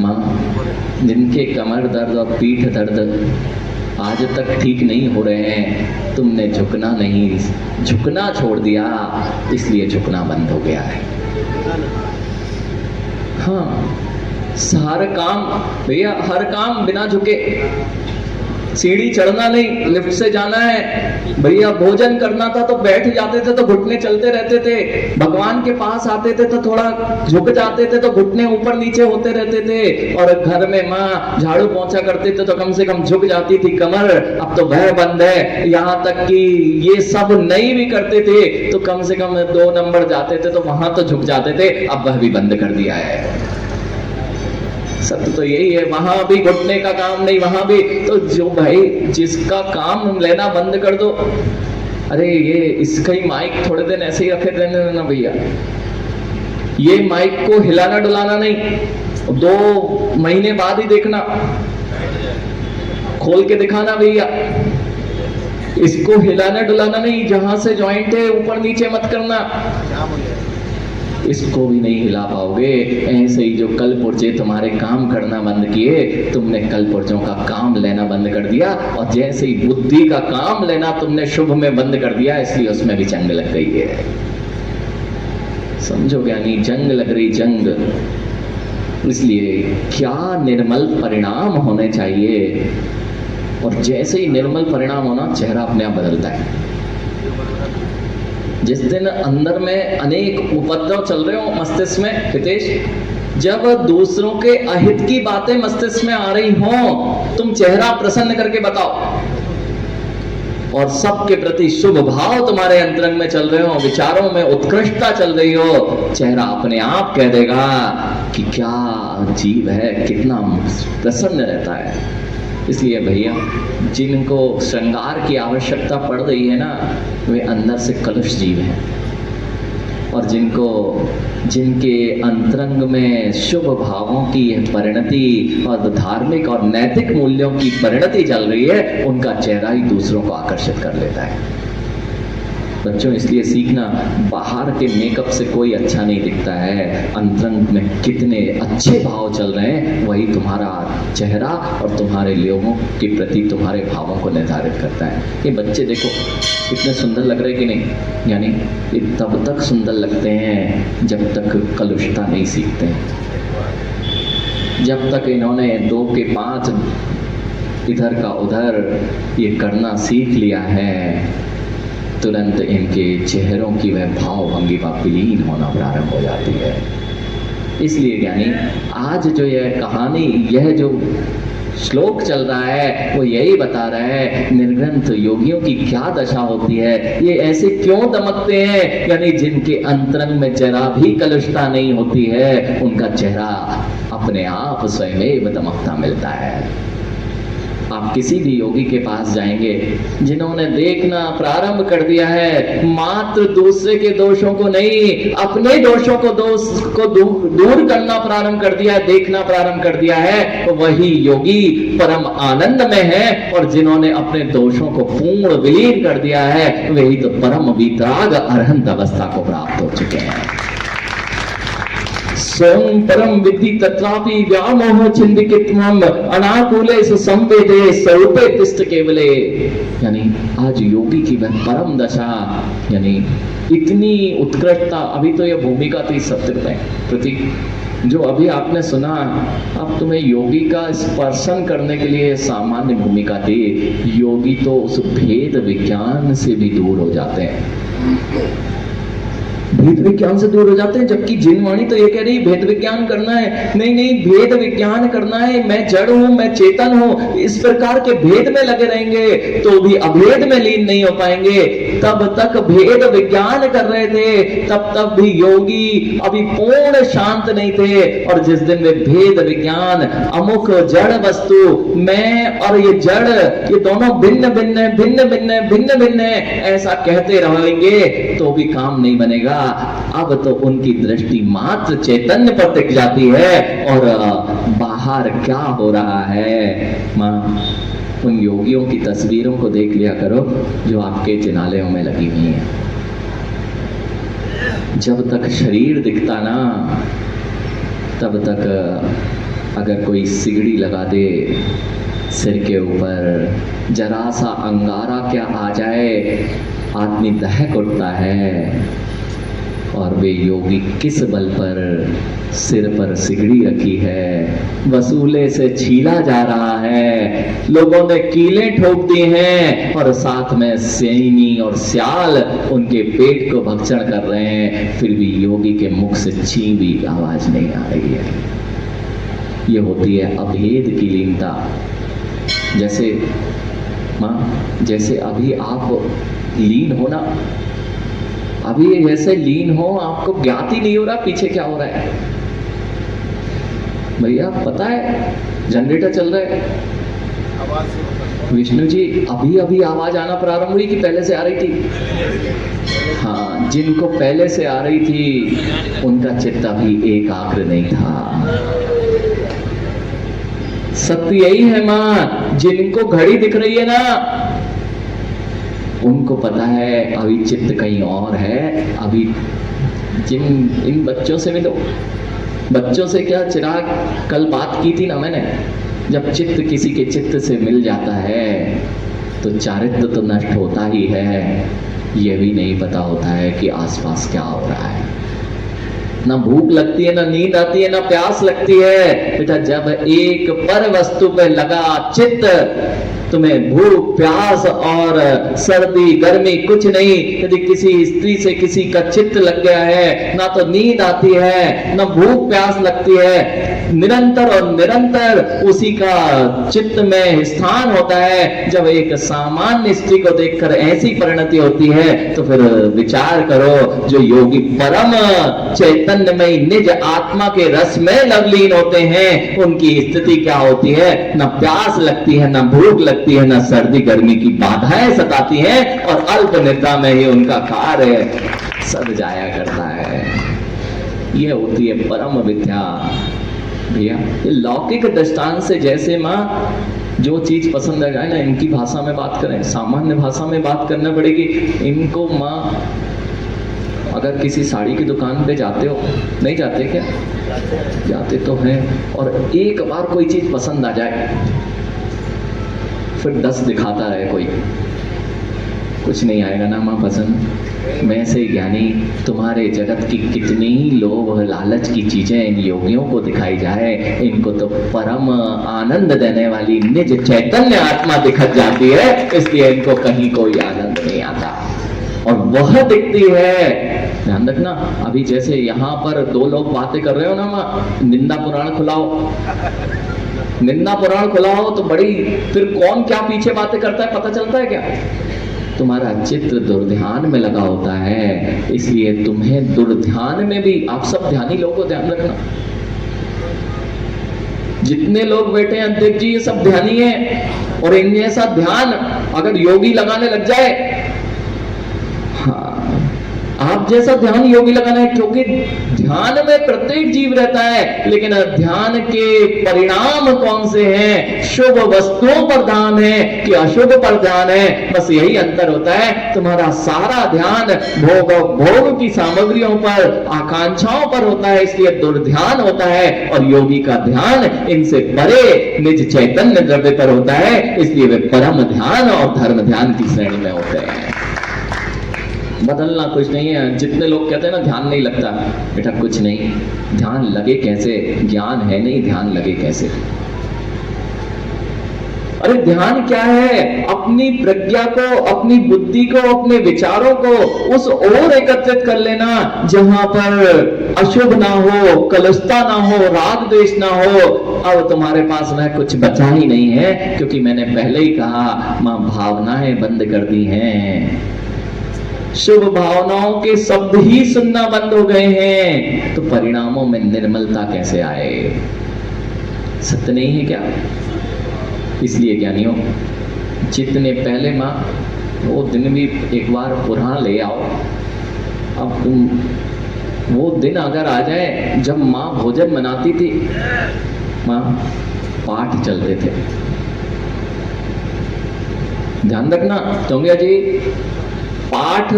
माँ, जिनके कमर दर्द और पीठ दर्द आज तक ठीक नहीं हो रहे हैं, तुमने झुकना छोड़ दिया, इसलिए झुकना बंद हो गया है। हाँ, हर काम भैया, हर काम बिना झुके सीढ़ी चढ़ना नहीं, लिफ्ट से जाना है। भैया भोजन करना था तो बैठ जाते थे तो घुटने चलते रहते थे, भगवान के पास आते थे तो थोड़ा झुक जाते थे तो घुटने ऊपर नीचे होते रहते थे, और घर में माँ झाड़ू पोंछा करते थे तो कम से कम झुक जाती थी कमर। अब तो वह बंद है, यहाँ तक कि ये सब नहीं भी करते थे तो कम से कम 2 नंबर जाते थे तो वहां तो झुक जाते थे, अब वह भी बंद कर दिया है। सत्य तो यही है, वहां भी घुटने का काम नहीं, वहां भी तो जो भाई जिसका काम लेना बंद कर दो, अरे ये इसका ही माइक थोड़े दिन ऐसे ही रखे रहने देना भैया, ये माइक को हिलाना डुलाना नहीं, 2 महीने बाद ही देखना, खोल के दिखाना भैया, इसको हिलाना डुलाना नहीं, जहां से जॉइंट है ऊपर नीचे मत करना, इसको भी नहीं हिला पाओगे। ऐसे ही जो कल पुर्जे तुम्हारे काम करना बंद किए, तुमने कल पुर्जों का काम लेना बंद कर दिया, और जैसे ही बुद्धि का काम लेना तुमने शुभ में बंद कर दिया, इसलिए उसमें भी जंग लग गई है। समझो ज्ञानी, जंग लग रही जंग। इसलिए क्या निर्मल परिणाम होने चाहिए, और जैसे ही निर्मल परिणाम होना, चेहरा अपने आप बदलता है। जिस दिन अंदर में अनेक उपद्रव चल रहे हो मस्तिष्क में हितेश, जब दूसरों के अहित की बातें मस्तिष्क में आ रही हो, तुम चेहरा प्रसन्न करके बताओ, और सबके प्रति शुभ भाव तुम्हारे अंतरंग में चल रहे हो, विचारों में उत्कृष्टता चल रही हो, चेहरा अपने आप कह देगा कि क्या जीव है, कितना प्रसन्न रहता है। इसलिए भैया जिनको श्रृंगार की आवश्यकता पड़ रही है ना, वे अंदर से कलुष जीव हैं, और जिनके अंतरंग में शुभ भावों की परिणति और धार्मिक और नैतिक मूल्यों की परिणति चल रही है, उनका चेहरा ही दूसरों को आकर्षित कर लेता है। बच्चों इसलिए सीखना, बाहर के मेकअप से कोई अच्छा नहीं दिखता है, अंतरंग में कितने अच्छे भाव चल रहे हैं वही तुम्हारा चेहरा और तुम्हारे लोगों के प्रति तुम्हारे भावों को निर्धारित करता है। ये बच्चे देखो कितने सुंदर लग रहे कि नहीं, यानी ये तब तक सुंदर लगते हैं जब तक कलुषता नहीं सीखते हैं। जब तक इन्होंने 2 के 5 इधर का उधर ये करना सीख लिया है, तुरंत इनके चेहरों की वह भाव भंगिमा विलीन होना प्रारंभ हो जाती है। इसलिए ज्ञानी आज जो यह कहानी, यह जो श्लोक चल रहा है, वो यही बता रहा है निर्ग्रंथ योगियों की क्या दशा होती है, ये ऐसे क्यों दमकते हैं, यानी जिनके अंतरंग में जरा भी कलुषता नहीं होती है, उनका चेहरा अपने आप स्वयं दमकता मिलता है। आप किसी भी योगी के पास जाएंगे, जिन्होंने देखना प्रारंभ कर दिया है, मात्र दूसरे के दोषों को नहीं, अपने दोषों को दूर करना प्रारंभ कर दिया है, देखना प्रारंभ कर दिया है, वही योगी परम आनंद में है। और जिन्होंने अपने दोषों को पूर्ण विलीन कर दिया है, वही तो परम वितराग अरहंत अवस्था को प्राप्त हो चुके हैं। स्वयं परम विद्धि तत्रापि व्यामोह छिन्दिकित्वम अनाकूले संवेदे स्वरूपे तिष्ठ केवले। यानी आज योगी की वह परम दशा, यानी इतनी उत्कृष्टता। अभी तो यह भूमिका थी सत्य प्रतीक, जो अभी आपने सुना, अब तुम्हें योगी का स्पर्शन करने के लिए सामान्य भूमिका थी। योगी तो उस भेद विज्ञान से भी दूर हो जाते हैं, भेद विज्ञान से दूर हो जाते हैं। जबकि जिनवाणी तो ये कह रही भेद विज्ञान करना है, नहीं नहीं भेद विज्ञान करना है, मैं जड़ हूं, मैं चेतन हूं, इस प्रकार के भेद में लगे रहेंगे तो भी अभेद में लीन नहीं हो पाएंगे। तब तक भेद विज्ञान कर रहे थे, तब भी योगी अभी पूर्ण शांत नहीं थे। और जिस दिन वे भेद विज्ञान, अमुक जड़ वस्तु, मैं और ये जड़, ये दोनों भिन्न भिन्न भिन्न भिन्न भिन्न भिन्न है, ऐसा कहते रहेंगे तो भी काम नहीं बनेगा। अब तो उनकी दृष्टि मात्र चैतन्य पर टिक जाती है, और बाहर क्या हो रहा है। मां, उन योगियों की तस्वीरों को देख लिया करो जो आपके चिनालयों में लगी हुई हैं। जब तक शरीर दिखता ना, तब तक अगर कोई सिगड़ी लगा दे सिर के ऊपर, जरा सा अंगारा क्या आ जाए, आदमी दहक उठता है। और वे योगी किस बल पर सिर पर सिगड़ी रखी है, वसूले से छीला जा रहा है, लोगों ने कीलें ठोक दी हैं और साथ में सैनी और स्याल उनके पेट को भक्षण कर रहे हैं, फिर भी योगी के मुख से छी भी आवाज नहीं आ रही है। ये होती है अभेद की लीनता। जैसे माँ, जैसे अभी आप लीन हो ना, अभी ऐसे लीन हो, आपको ज्ञात ही नहीं हो रहा पीछे क्या हो रहा है। भैया पता है जनरेटर चल रहा है, विष्णु जी अभी अभी आवाज आना प्रारंभ हुई कि पहले से आ रही थी? हाँ, जिनको पहले से आ रही थी उनका चित्त अभी एकाग्र नहीं था। सत्य यही है मां, जिनको घड़ी दिख रही है ना, उनको पता है अभी चित्त कहीं और है। अभी इन बच्चों से मिलो, बच्चों से क्या चिराग, कल बात की थी ना मैंने, जब चित्त किसी के चित्त से मिल जाता है तो चारित्र्य तो नष्ट होता ही है, यह भी नहीं पता होता है कि आसपास क्या हो रहा है। ना भूख लगती है, ना नींद आती है, ना प्यास लगती है। बेटा जब एक पर वस्तु पे लगा चित्त, तुम्हें भूख प्यास और सर्दी गर्मी कुछ नहीं। यदि किसी स्त्री से किसी का चित्त लग गया है, ना तो नींद आती है ना भूख प्यास लगती है, निरंतर और निरंतर उसी का चित्त में स्थान होता है। जब एक सामान्य स्त्री को देखकर ऐसी परिणति होती है तो फिर विचार करो, जो योगी परम चैतन्यमय निज आत्मा के रस में लवलीन होते हैं, उनकी स्थिति क्या होती है? ना प्यास लगती है, ना भूख लगती है, ना सर्दी गर्मी की बाधाएं सताती हैं, और अल्प निद्रा में ही उनका कार्य सद जाया करता है। यह होती है परम विद्या। भैया ये लौकिक दृष्टांत से, जैसे माँ जो चीज पसंद आ जाए ना, इनकी भाषा में बात करें, सामान्य भाषा में बात करना पड़ेगी इनको। माँ अगर किसी साड़ी की दुकान पे जाते हो, नहीं जाते क्या? जाते तो हैं। और एक बार कोई चीज पसंद आ जाए, फिर 10 दिखाता है कोई, कुछ नहीं आएगा ना माँ पसंद। मैं से ज्ञानी, तुम्हारे जगत की कितनी ही लोभ लालच की चीजें इन योगियों को दिखाई जाए, इनको तो परम आनंद देने वाली निज चैतन्य आत्मा दिखत जाती है, इसलिए इनको कहीं कोई आनंद नहीं आता, और वह दिखती है। ध्यान रखना, अभी जैसे यहाँ पर 2 लोग बातें कर रहे हो ना माँ, निंदा पुराण खुलाओ, निंदा पुराण खुलाओ तो बड़ी, फिर कौन क्या पीछे बातें करता है पता चलता है क्या? तुम्हारा चित्र दुर्ध्यान में लगा होता है, इसलिए तुम्हें दुर्ध्यान में भी, आप सब ध्यानी लोगों को ध्यान रखना, जितने लोग बैठे हैं अध्यक्ष जी ये सब ध्यानी है, और इन जैसा ध्यान अगर योगी लगाने लग जाए, हाँ आप जैसा ध्यान योगी लगाना है, क्योंकि ध्यान में प्रत्येक जीव रहता है, लेकिन ध्यान के परिणाम कौन से हैं? शुभ वस्तुओं पर ध्यान है कि अशुभ पर ध्यान है, बस यही अंतर होता है। तुम्हारा सारा ध्यान भोग की सामग्रियों पर, आकांक्षाओं पर होता है, इसलिए दुर्ध्यान होता है, और योगी का ध्यान इनसे परे निज चैतन्य द्रव्य पर होता है, इसलिए वे परम ध्यान और धर्म ध्यान की श्रेणी में होते हैं। बदलना कुछ नहीं है। जितने लोग कहते हैं ना ध्यान नहीं लगता, बेटा कुछ नहीं, ध्यान लगे कैसे? ज्ञान है नहीं, ध्यान लगे कैसे? अरे ध्यान क्या है? अपनी प्रज्ञा को, अपनी बुद्धि को, अपने विचारों को उस ओर एकत्रित कर लेना जहां पर अशुभ ना हो, कलुषता ना हो, राग द्वेष ना हो। अब तुम्हारे पास में कुछ बचा ही नहीं है, क्योंकि मैंने पहले ही कहा, मां भावनाएं बंद कर दी हैं, शुभ भावनाओं के शब्द ही सुनना बंद हो गए हैं, तो परिणामों में निर्मलता कैसे आए? सत्य नहीं है क्या? इसलिए ज्ञानियों, जितने पहले माँ वो दिन भी एक बार पुराण ले आओ। अब तुम वो दिन अगर आ जाए जब माँ भोजन बनाती थी, माँ पाठ चलते थे, ध्यान रखना चौंगिया जी, पाठ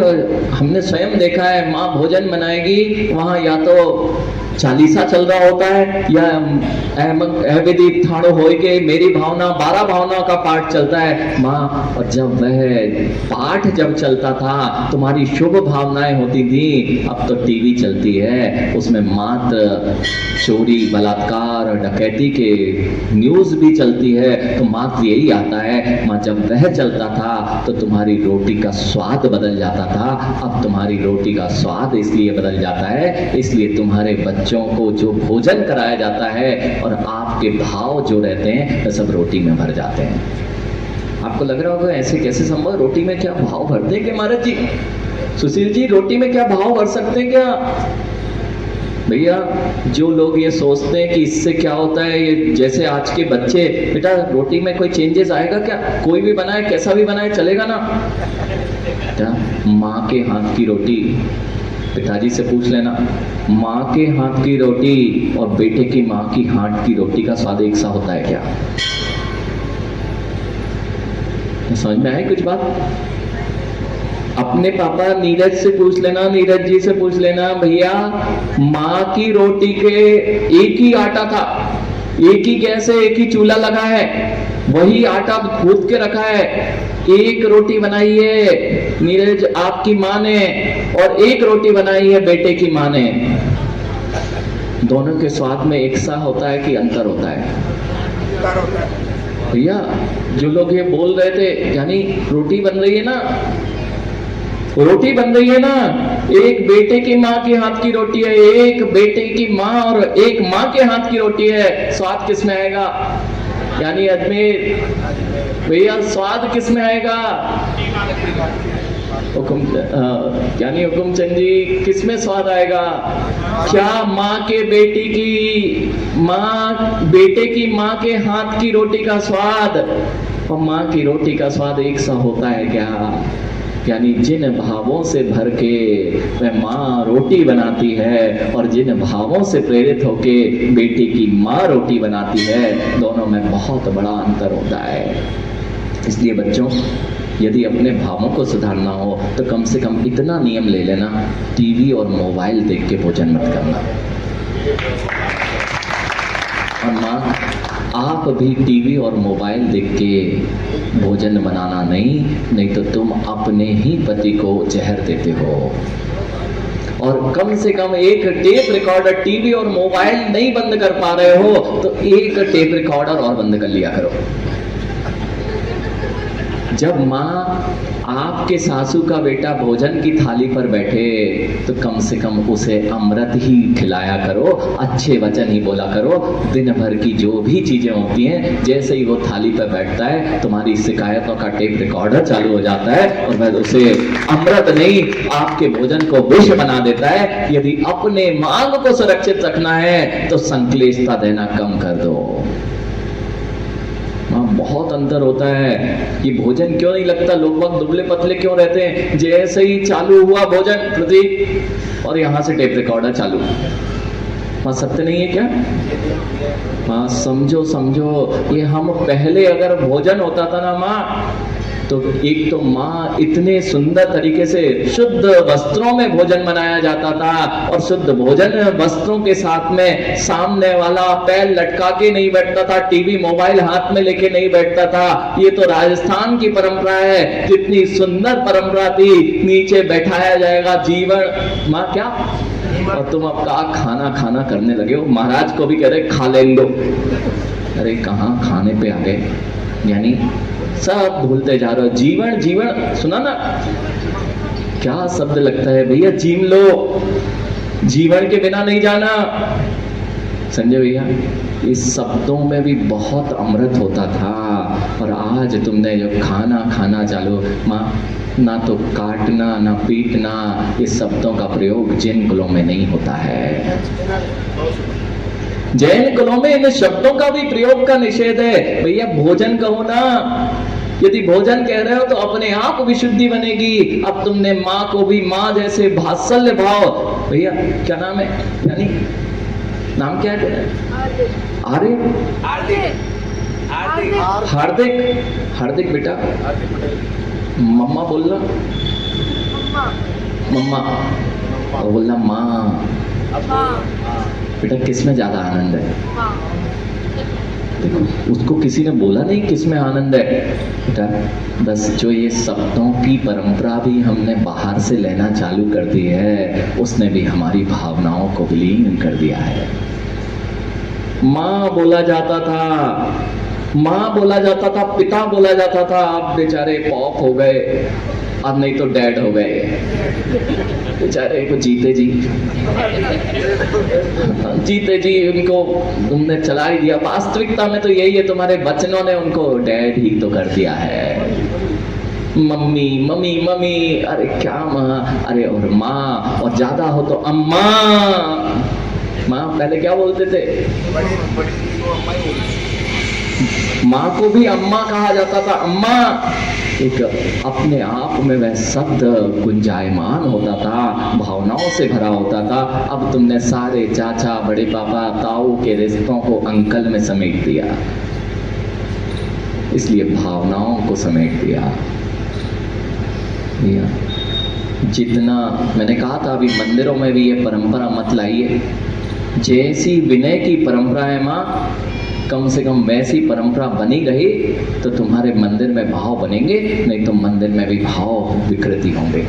हमने स्वयं देखा है। माँ भोजन बनाएगी, वहां या तो चालीसा चल रहा होता है या विधि थाणो होय के मेरी भावना 12 भावनाओं का पाठ चलता है माँ। और जब वह पाठ जब चलता था तुम्हारी शुभ भावनाएं होती थी, अब तो टीवी चलती है उसमें मात्र चोरी बलात्कार और डकैती के न्यूज भी चलती है, तो मात्र यही आता है। माँ जब वह चलता था तो तुम्हारी रोटी का स्वाद बदल जाता था, अब तुम्हारी रोटी का स्वाद इसलिए बदल जाता है इसलिए तुम्हारे बच्चों को जो भोजन कराया जाता है और आपके भाव जो रहते हैं वह सब रोटी में भर जाते हैं। आपको लग रहा होगा ऐसे कैसे संभव, रोटी में क्या भाव भरते हैं क्या महाराज जी? सुशील जी रोटी में क्या भाव भर सकते हैं क्या? भैया जो लोग ये सोचते हैं कि इससे क्या होता है, ये जैसे आज के बच्चे, बेटा रोटी में कोई चेंजेस आएगा क्या? कोई भी बनाए कैसा भी बनाए चलेगा ना? क्या माँ के हाथ की रोटी, पिताजी से पूछ लेना, माँ के हाथ की रोटी और बेटे की माँ की हाथ की रोटी का स्वाद एक सा होता है क्या? समझ में आई कुछ बात? अपने पापा नीरज से पूछ लेना, नीरज जी से पूछ लेना, भैया माँ की रोटी के एक ही आटा था, एक ही गैस है, एक ही चूल्हा लगा है, वही आटा गूंथ के रखा है, एक रोटी बनाई है नीरज आपकी माँ ने और एक रोटी बनाई है बेटे की माँ ने, दोनों के स्वाद में एक सा होता है कि अंतर होता है? भैया जो लोग ये बोल रहे थे, यानी रोटी बन रही है ना, रोटी बन रही है ना, एक बेटे की माँ के हाथ की रोटी है, एक बेटे की माँ और एक माँ के हाथ की रोटी है, स्वाद किस में आएगा? यानी अजमेर भैया स्वाद किस में आएगा? यानी हुकुमचंद जी किस में स्वाद आएगा? क्या माँ के बेटी की माँ बेटे की माँ के हाथ की रोटी का स्वाद और माँ की रोटी का स्वाद एक सा होता है क्या? यानी जिन भावों से भर के वह माँ रोटी बनाती है और जिन भावों से प्रेरित होके बेटी की माँ रोटी बनाती है, दोनों में बहुत बड़ा अंतर होता है। इसलिए बच्चों यदि अपने भावों को सुधारना हो तो कम से कम इतना नियम ले लेना, टीवी और मोबाइल देख के भोजन मत करना। और माँ आप भी टीवी और मोबाइल देख के भोजन बनाना नहीं तो तुम अपने ही पति को जहर देते हो। और कम से कम एक टेप रिकॉर्डर, टीवी और मोबाइल नहीं बंद कर पा रहे हो तो एक टेप रिकॉर्डर और बंद कर लिया करो। जब माँ आपके सासू का बेटा भोजन की थाली पर बैठे तो कम से कम उसे अमृत ही खिलाया करो, अच्छे वचन ही बोला करो। दिन भर की जो भी चीजें होती हैं, जैसे ही वो थाली पर बैठता है तुम्हारी शिकायतों का टेप रिकॉर्डर चालू हो जाता है और वह उसे अमृत नहीं आपके भोजन को विष बना देता है। यदि अपने मांग को सुरक्षित रखना है तो संक्लेशता देना कम कर दो। बहुत अंतर होता है कि भोजन क्यों नहीं लगता, लोग बहुत दुबले पतले क्यों रहते हैं? जैसे ही चालू हुआ भोजन प्रतीक और यहाँ से टेप रिकॉर्डर चालू। हाँ सत्य नहीं है क्या? हाँ समझो ये हम पहले अगर भोजन होता था ना माँ, तो एक तो माँ इतने सुंदर तरीके से शुद्ध वस्त्रों में भोजन बनाया जाता था और शुद्ध भोजन वस्त्रों के साथ में सामने वाला पैर लटका के नहीं बैठता था, टीवी मोबाइल हाथ में लेके नहीं बैठता था। ये तो राजस्थान की परंपरा है, कितनी सुंदर परंपरा थी। नीचे बैठाया जाएगा जीवन माँ क्या, और तुम अब का खाना करने लगे हो। महाराज को भी कह रहे खा ले लो, अरे कहाँ खाने पे आ गए, यानी सब भूलते जा रहे हो। जीवन सुना ना, क्या शब्द लगता है भैया, जीवन लो, जीवन के बिना नहीं जाना। संजय भैया इस शब्दों में भी बहुत अमृत होता था। और आज तुमने जो खाना चालू, माँ ना तो काटना ना पीटना, इस शब्दों का प्रयोग जिन कुलों में नहीं होता है। जैन कुलों में इन शब्दों का भी प्रयोग का निषेध है। भैया भोजन कहो ना, यदि भोजन कह रहे हो तो अपने आप विशुद्धि बनेगी। अब तुमने माँ को भी माँ जैसे वात्सल्य भाव, भैया क्या नाम है, यानी नाम क्या है? हार्दिक बेटा, मम्मा बोलना, मम्मा और बोलना माँ। बेटा किसमें ज्यादा आनंद है? देखो, उसको किसी ने बोला नहीं किसमें आनंद है बेटा। बस जो ये शब्दों की परंपरा भी हमने बाहर से लेना चालू कर दी है, उसने भी हमारी भावनाओं को विलीन कर दिया है। माँ बोला जाता था, माँ बोला जाता था, पिता बोला जाता था, आप बेचारे पॉप हो गए, अब नहीं तो डैड हो गए बेचारे को। जीते जी जीते जी उनको तुमने चला ही दिया। वास्तविकता में तो यही है, तुम्हारे बचनों ने उनको डैड ही तो कर दिया है। मम्मी मम्मी मम्मी, अरे क्या माँ, अरे और माँ, और ज्यादा हो तो अम्मा। माँ पहले क्या बोलते थे? माँ को भी अम्मा कहा जाता था, अम्मा। एक अपने आप में वह शब्द गुंजायमान होता था, भावनाओं से भरा होता था। अब तुमने सारे चाचा, बड़े पापा, ताऊ के रिश्तों को अंकल में समेट दिया, इसलिए भावनाओं को समेट दिया। जितना मैंने कहा था अभी, मंदिरों में भी ये परंपरा मत लाइए। जैसी विनय की परंपरा है माँ, कम से कम वैसी परंपरा बनी रही तो तुम्हारे मंदिर में भाव बनेंगे, नहीं तो मंदिर में भी भाव विकृति होंगे।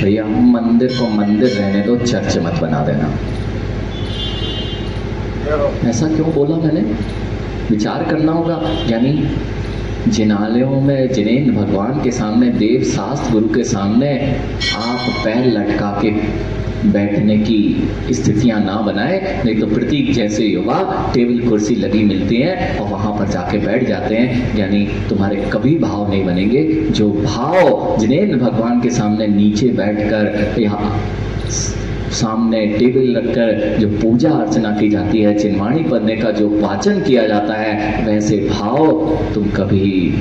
भैया मंदिर को मंदिर रहने दो, चर्च मत बना देना। ऐसा क्यों बोला मैंने? विचार करना होगा। यानी जिनालयों में, जिनेंद्र भगवान के सामने, देव शास्त्र गुरु के सामने आप पैर लटका के बैठने की स्थितियां ना बनाए, नहीं तो प्रतीक जैसे युवा टेबल कुर्सी लगी मिलती हैं और वहां पर जाके बैठ जाते हैं, यानी तुम्हारे कभी भाव नहीं बनेंगे। जो भाव जिनेंद्र भगवान के सामने नीचे बैठकर, यहाँ सामने टेबल रखकर जो पूजा अर्चना की जाती है, चिन्वाणी पढ़ने का जो वाचन किया जाता है, वैसे भाव तुम कभी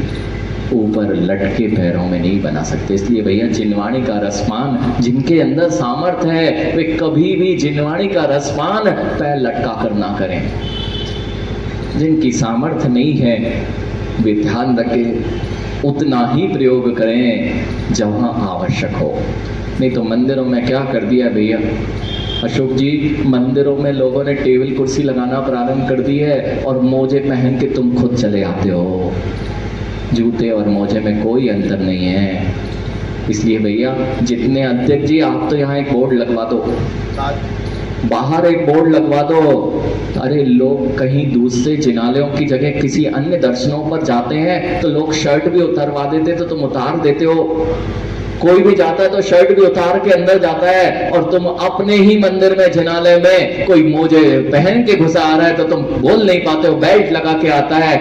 ऊपर लटके पैरों में नहीं बना सकते। इसलिए भैया जिनवाणी का रसपान, जिनके अंदर सामर्थ्य है वे कभी भी जिनवाणी का रसपान पैर लटका कर ना करें। जिनकी सामर्थ्य नहीं है वे ध्यान रखें, उतना ही प्रयोग करें जहां आवश्यक हो। नहीं तो मंदिरों में क्या कर दिया भैया अशोक जी, मंदिरों में लोगों ने टेबल कुर्सी लगाना प्रारंभ कर दी है और मोजे पहन के तुम खुद चले आते हो। जूते और मोजे में कोई अंतर नहीं है। इसलिए भैया जितने अध्यक्ष जी, आप तो यहाँ एक बोर्ड लगवा दो, बाहर एक बोर्ड लगवा दो। अरे लोग कहीं दूसरे जिनालयों की जगह किसी अन्य दर्शनों पर जाते हैं तो लोग शर्ट भी उतरवा देते, तो तुम उतार देते हो। कोई भी जाता है तो शर्ट भी उतार के अंदर जाता है, और तुम अपने ही मंदिर में, जिनालय में कोई मोजे पहन के घुसा आ रहा है तो तुम बोल नहीं पाते हो। बेल्ट लगा के आता है,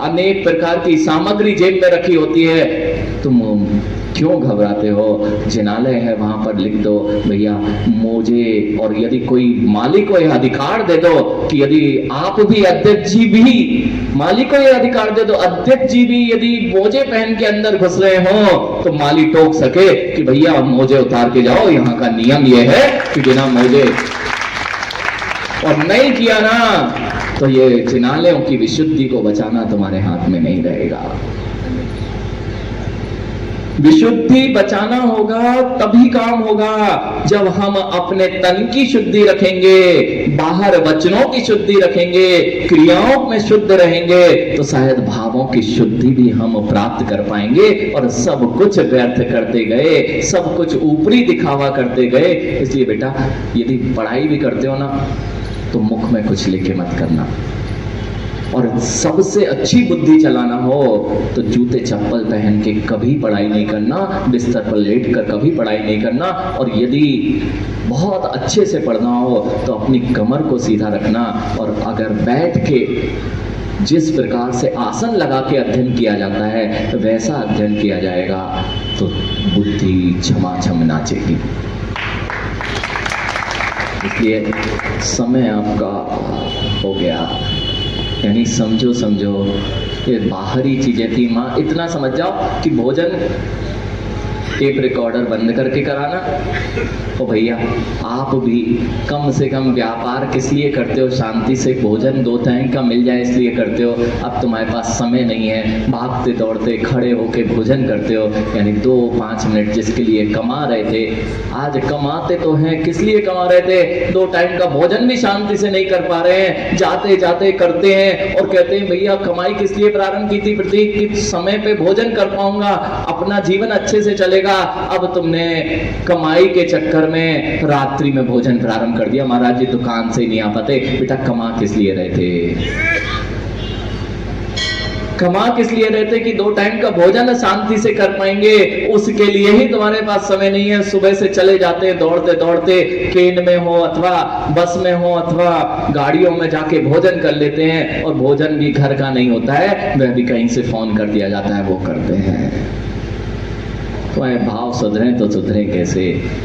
अनेक प्रकार की सामग्री जेब में रखी होती है, तुम क्यों घबराते हो? जिनालय है वहां पर लिख दो भैया मोजे। और यदि कोई मालिक को यह अधिकार दे दो कि यदि आप भी, अध्यक्ष जी भी, मालिक को यह अधिकार दे दो, अध्यक्ष जी भी यदि मोजे पहन के अंदर घुस रहे हो तो माली टोक सके कि भैया मोजे उतार के जाओ, यहाँ का नियम यह है कि बिना मोजे। और नहीं किया ना तो ये जिनालयों की विशुद्धि को बचाना तुम्हारे हाथ में नहीं रहेगा। विशुद्धि बचाना होगा तभी काम होगा जब हम अपने तन की शुद्धि रखेंगे, बाहर वचनों की शुद्धि रखेंगे, क्रियाओं में शुद्ध रहेंगे, तो शायद भावों की शुद्धि भी हम प्राप्त कर पाएंगे। और सब कुछ व्यर्थ करते गए, सब कुछ ऊपरी दिखावा करते गए। इसलिए बेटा यदि पढ़ाई भी करते हो ना तो मुख में कुछ लेके मत करना, और सबसे अच्छी बुद्धि चलाना हो तो जूते चप्पल पहन के कभी पढ़ाई नहीं करना, बिस्तर पर लेट कर कभी पढ़ाई नहीं करना। और यदि बहुत अच्छे से पढ़ना हो तो अपनी कमर को सीधा रखना, और अगर बैठ के जिस प्रकार से आसन लगा के अध्ययन किया जाता है वैसा अध्ययन किया जाएगा तो बुद्धि छमाछम नाचेगी। इसलिए समय आपका हो गया, यानी समझो ये बाहरी चीजें थी। माँ इतना समझ जाओ कि भोजन टेप रिकॉर्डर बंद करके कराना। तो भैया आप भी कम से कम व्यापार किस लिए करते हो? शांति से भोजन 2 टाइम का मिल जाए इसलिए करते हो। अब तुम्हारे पास समय नहीं है, भागते दौड़ते खड़े होके भोजन करते हो, यानी 2-5 मिनट जिसके लिए कमा रहे थे, आज कमाते तो हैं, किस लिए कमा रहे थे? 2 टाइम का भोजन भी शांति से नहीं कर पा रहे हैं, जाते जाते करते हैं और कहते हैं भैया कमाई किस लिए प्रारंभ की थी प्रतीक? कि समय पे भोजन कर पाऊंगा, अपना जीवन अच्छे से चलेगा। अब तुमने कमाई के चक्कर में रात्रि में भोजन प्रारंभ कर दिया। महाराज जी दुकान से नहीं आ पाते। बेटा कमा किस लिए रहे थे? कमा किस लिए रहते? कि 2 टाइम का भोजन शांति से कर पाएंगे, उसके लिए ही तुम्हारे पास समय नहीं है। सुबह से चले जाते हैं दौड़ते दौड़ते, ट्रेन में हो अथवा बस में हो अथवा गाड़ियों में जाके भोजन कर लेते हैं, और भोजन भी घर का नहीं होता है, वह भी कहीं से फोन कर दिया जाता है, वो करते हैं। तो भाव सुधरे तो सुधरे कैसे?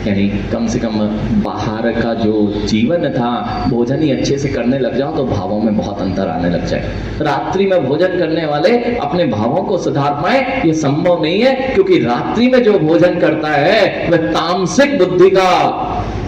यानी कम से कम बाहर का जो जीवन था, भोजन ही अच्छे से करने लग जाओ तो भावों में बहुत अंतर आने लग जाए। रात्रि में भोजन करने वाले अपने भावों को सुधार पाए ये संभव नहीं है, क्योंकि रात्रि में जो भोजन करता है वह तामसिक बुद्धि का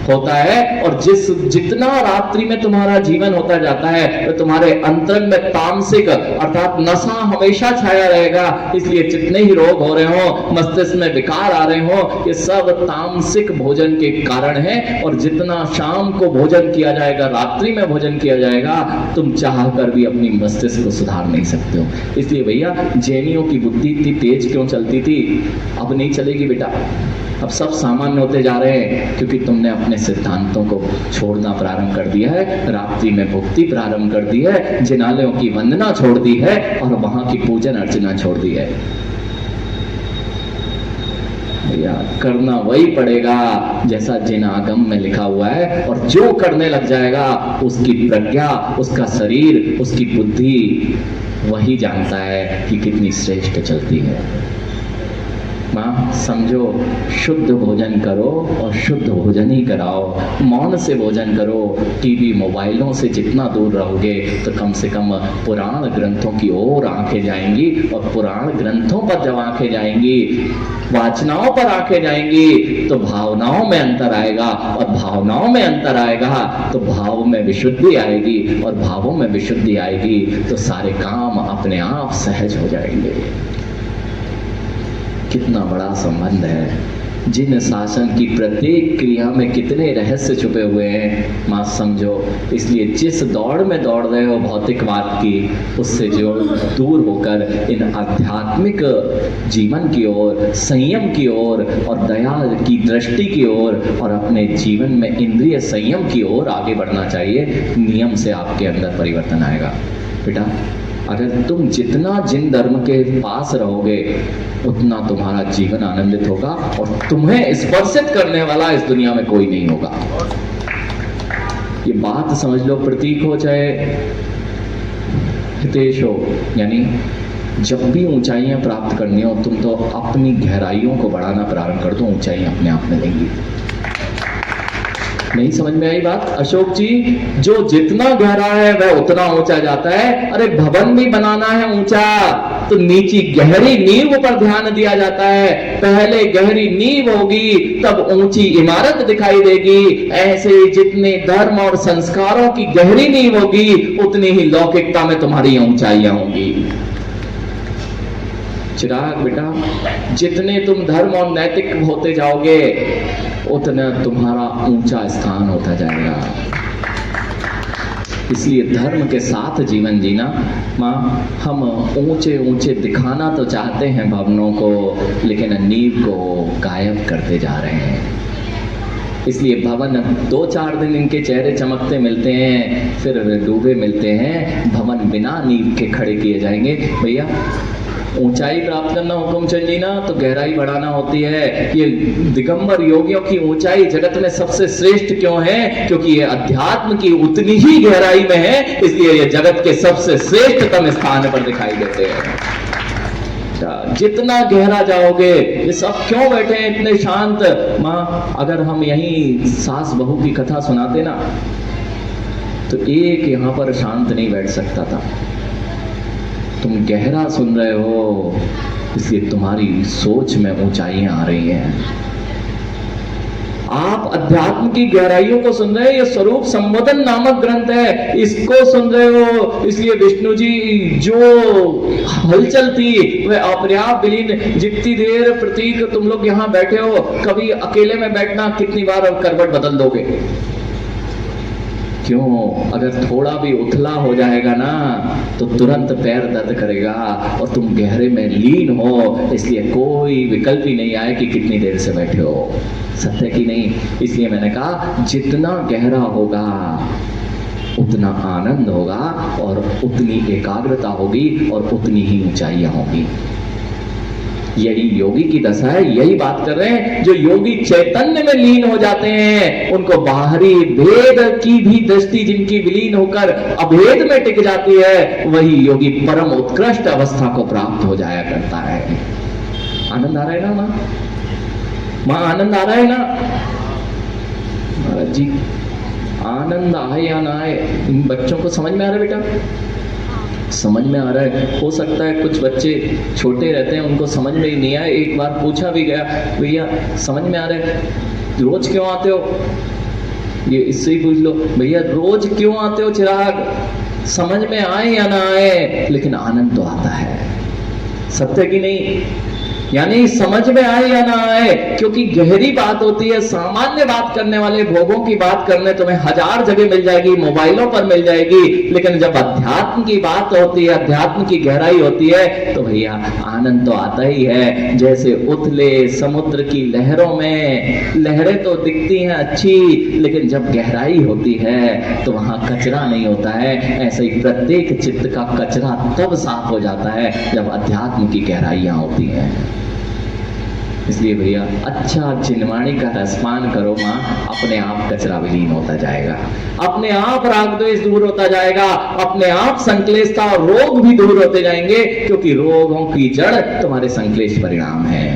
होता है, और जितना रात्रि में तुम्हारा जीवन होता जाता है तो तुम्हारे अंतरंग में तामसिक अर्थात नशा हमेशा छाया रहेगा। इसलिए जितने ही रोग हो रहे हो, मस्तिष्क में विकार आ रहे हो, ये सब तामसिक भोजन के कारण है। और जितना शाम को भोजन किया जाएगा, रात्रि में भोजन किया जाएगा, तुम चाह कर भी अपनी मस्तिष्क को सुधार नहीं सकते हो। इसलिए भैया जैनियों की बुद्धि इतनी तेज क्यों चलती थी, अब नहीं चलेगी बेटा। अब सब सामान्य होते जा रहे हैं, क्योंकि तुमने अपने सिद्धांतों को छोड़ना प्रारंभ कर दिया है, रात्रि में भुक्ति प्रारंभ कर दी है, जिनालयों की वंदना छोड़ दी है, और वहां की पूजन अर्चना छोड़ दी है। भैया करना वही पड़ेगा जैसा जिन आगम में लिखा हुआ है, और जो करने लग जाएगा उसकी प्रज्ञा, उसका शरीर, उसकी बुद्धि वही जानता है कि कितनी श्रेष्ठ चलती है। माँ समझो, शुद्ध भोजन करो और शुद्ध भोजन ही कराओ। मौन से भोजन करो। टीवी मोबाइलों से जितना दूर रहोगे तो कम से कम पुराण ग्रंथों की ओर आंखें जाएंगी, और पुराण ग्रंथों पर जब आंखें जाएंगी, वाचनाओं पर आंखें जाएंगी, तो भावनाओं में अंतर आएगा, और भावनाओं में अंतर आएगा तो भाव में विशुद्धि आएगी, और भावों में विशुद्धि आएगी तो सारे काम अपने आप सहज हो जाएंगे। कितना बड़ा संबंध है। जिन शासन की प्रत्येक क्रिया में कितने रहस्य छुपे हुए हैं, मां समझो। इसलिए जिस दौड़ में दौड़ रहे हो भौतिकवाद की, उससे जो दूर होकर इन आध्यात्मिक जीवन की ओर, संयम की ओर और दया की दृष्टि की ओर, और अपने जीवन में इंद्रिय संयम की ओर आगे बढ़ना चाहिए। नियम से आपके अंदर परिवर्तन आएगा। बेटा अगर तुम जितना जिन धर्म के पास रहोगे, उतना तुम्हारा जीवन आनंदित होगा, और तुम्हें स्पर्शित करने वाला इस दुनिया में कोई नहीं होगा। ये बात समझ लो। प्रतीक हो चाहे हितेश हो, यानी जब भी ऊंचाइयां प्राप्त करनी हो, तुम तो अपनी गहराइयों को बढ़ाना प्रारंभ कर दो, ऊंचाइयां अपने आप में देंगी। नहीं समझ में आई बात अशोक जी? जो जितना गहरा है वह उतना ऊंचा जाता है। अरे भवन भी बनाना है ऊंचा, तो नीची गहरी नींव पर ध्यान दिया जाता है। पहले गहरी नींव होगी तब ऊंची इमारत दिखाई देगी। ऐसे जितने धर्म और संस्कारों की गहरी नींव होगी, उतनी ही लौकिकता में तुम्हारी ऊंचाइयां होंगी। चिराग बेटा, जितने तुम धर्म और नैतिक होते जाओगे, उतना तुम्हारा ऊंचा स्थान होता जाएगा। इसलिए धर्म के साथ जीवन जीना। माँ हम ऊंचे ऊंचे दिखाना तो चाहते हैं भवनों को, लेकिन नींव को गायब करते जा रहे हैं। इसलिए भवन 2-4 दिन इनके चेहरे चमकते मिलते हैं, फिर डूबे मिलते हैं। भवन बिना नींव के खड़े किए जाएंगे। भैया ऊंचाई प्राप्त करना हुक्म चाहिए ना, तो गहराई बढ़ाना होती है। ये दिगंबर योगियों की ऊंचाई जगत में सबसे श्रेष्ठ क्यों है? क्योंकि ये अध्यात्म की उतनी ही गहराई में है, इसलिए ये जगत के सबसे श्रेष्ठतम स्थान पर दिखाई देते हैं। जितना गहरा जाओगे, ये सब क्यों बैठे हैं इतने शांत? माँ अगर हम यहीं सास बहू की कथा सुनाते ना, तो एक यहां पर शांत नहीं बैठ सकता था। तुम गहरा सुन रहे हो, इसलिए तुम्हारी सोच में ऊंचाइयां आ रही हैं। आप अध्यात्म की गहराइयों को सुन रहे हैं। ये स्वरूप संबोधन नामक ग्रंथ है, इसको सुन रहे हो। इसलिए विष्णु जी जो हलचल थी वह अपर्याप्त विलीन। जितनी देर प्रतीक तुम लोग यहाँ बैठे हो, कभी अकेले में बैठना कितनी बार अब करवट बदल दोगे? क्यों? अगर थोड़ा भी उथला हो जाएगा ना तो तुरंत पैर दर्द करेगा और तुम गहरे में लीन हो। इसलिए कोई विकल्प ही नहीं आया कि कितनी देर से बैठे हो। सत्य की नहीं? इसलिए मैंने कहा जितना गहरा होगा उतना आनंद होगा और उतनी एकाग्रता होगी और उतनी ही ऊंचाइयां होगी। यही योगी की दशा है। यही बात कर रहे हैं। जो योगी चैतन्य में लीन हो जाते हैं, उनको बाहरी भेद की भी दृष्टि जिनकी विलीन होकर अभेद में टिक जाती है, वही योगी परम उत्कृष्ट अवस्था को प्राप्त हो जाया करता है। आनंद आ रहा है ना मां? मां आनंद आ रहा है ना? महाराज जी आनंद आए या ना आए, इन बच्चों को समझ में आ रहा है बेटा? समझ में आ रहा है। हो सकता है कुछ बच्चे छोटे रहते हैं, उनको समझ में ही नहीं आया। एक बार पूछा भी गया, भैया समझ में आ रहा है, रोज क्यों आते हो? ये इससे ही पूछ लो, भैया रोज क्यों आते हो चिराग? समझ में आए या ना आए, लेकिन आनंद तो आता है। सत्य की नहीं? यानी समझ में आए या ना आए, क्योंकि गहरी बात होती है। सामान्य बात करने वाले, भोगों की बात करने तुम्हें हजार जगह मिल जाएगी, मोबाइलों पर मिल जाएगी, लेकिन जब अध्यात्म की बात होती है, अध्यात्म की गहराई होती है, तो भैया आनंद तो आता ही है। जैसे उथले समुद्र की लहरों में लहरें तो दिखती हैं अच्छी, लेकिन जब गहराई होती है तो वहां कचरा नहीं होता है। ऐसे ही प्रत्येक चित्त का कचरा तब साफ हो जाता है जब अध्यात्म की गहराइयां होती हैं। इसलिए भैया अच्छा जिनवाणी का रसपान करो मां, अपने आप कचरा विलीन होता जाएगा, अपने आप राग द्वेष दूर होता जाएगा, अपने आप संक्लेशता और रोग भी दूर होते जाएंगे, क्योंकि रोगों की जड़ तुम्हारे संक्लेश परिणाम है।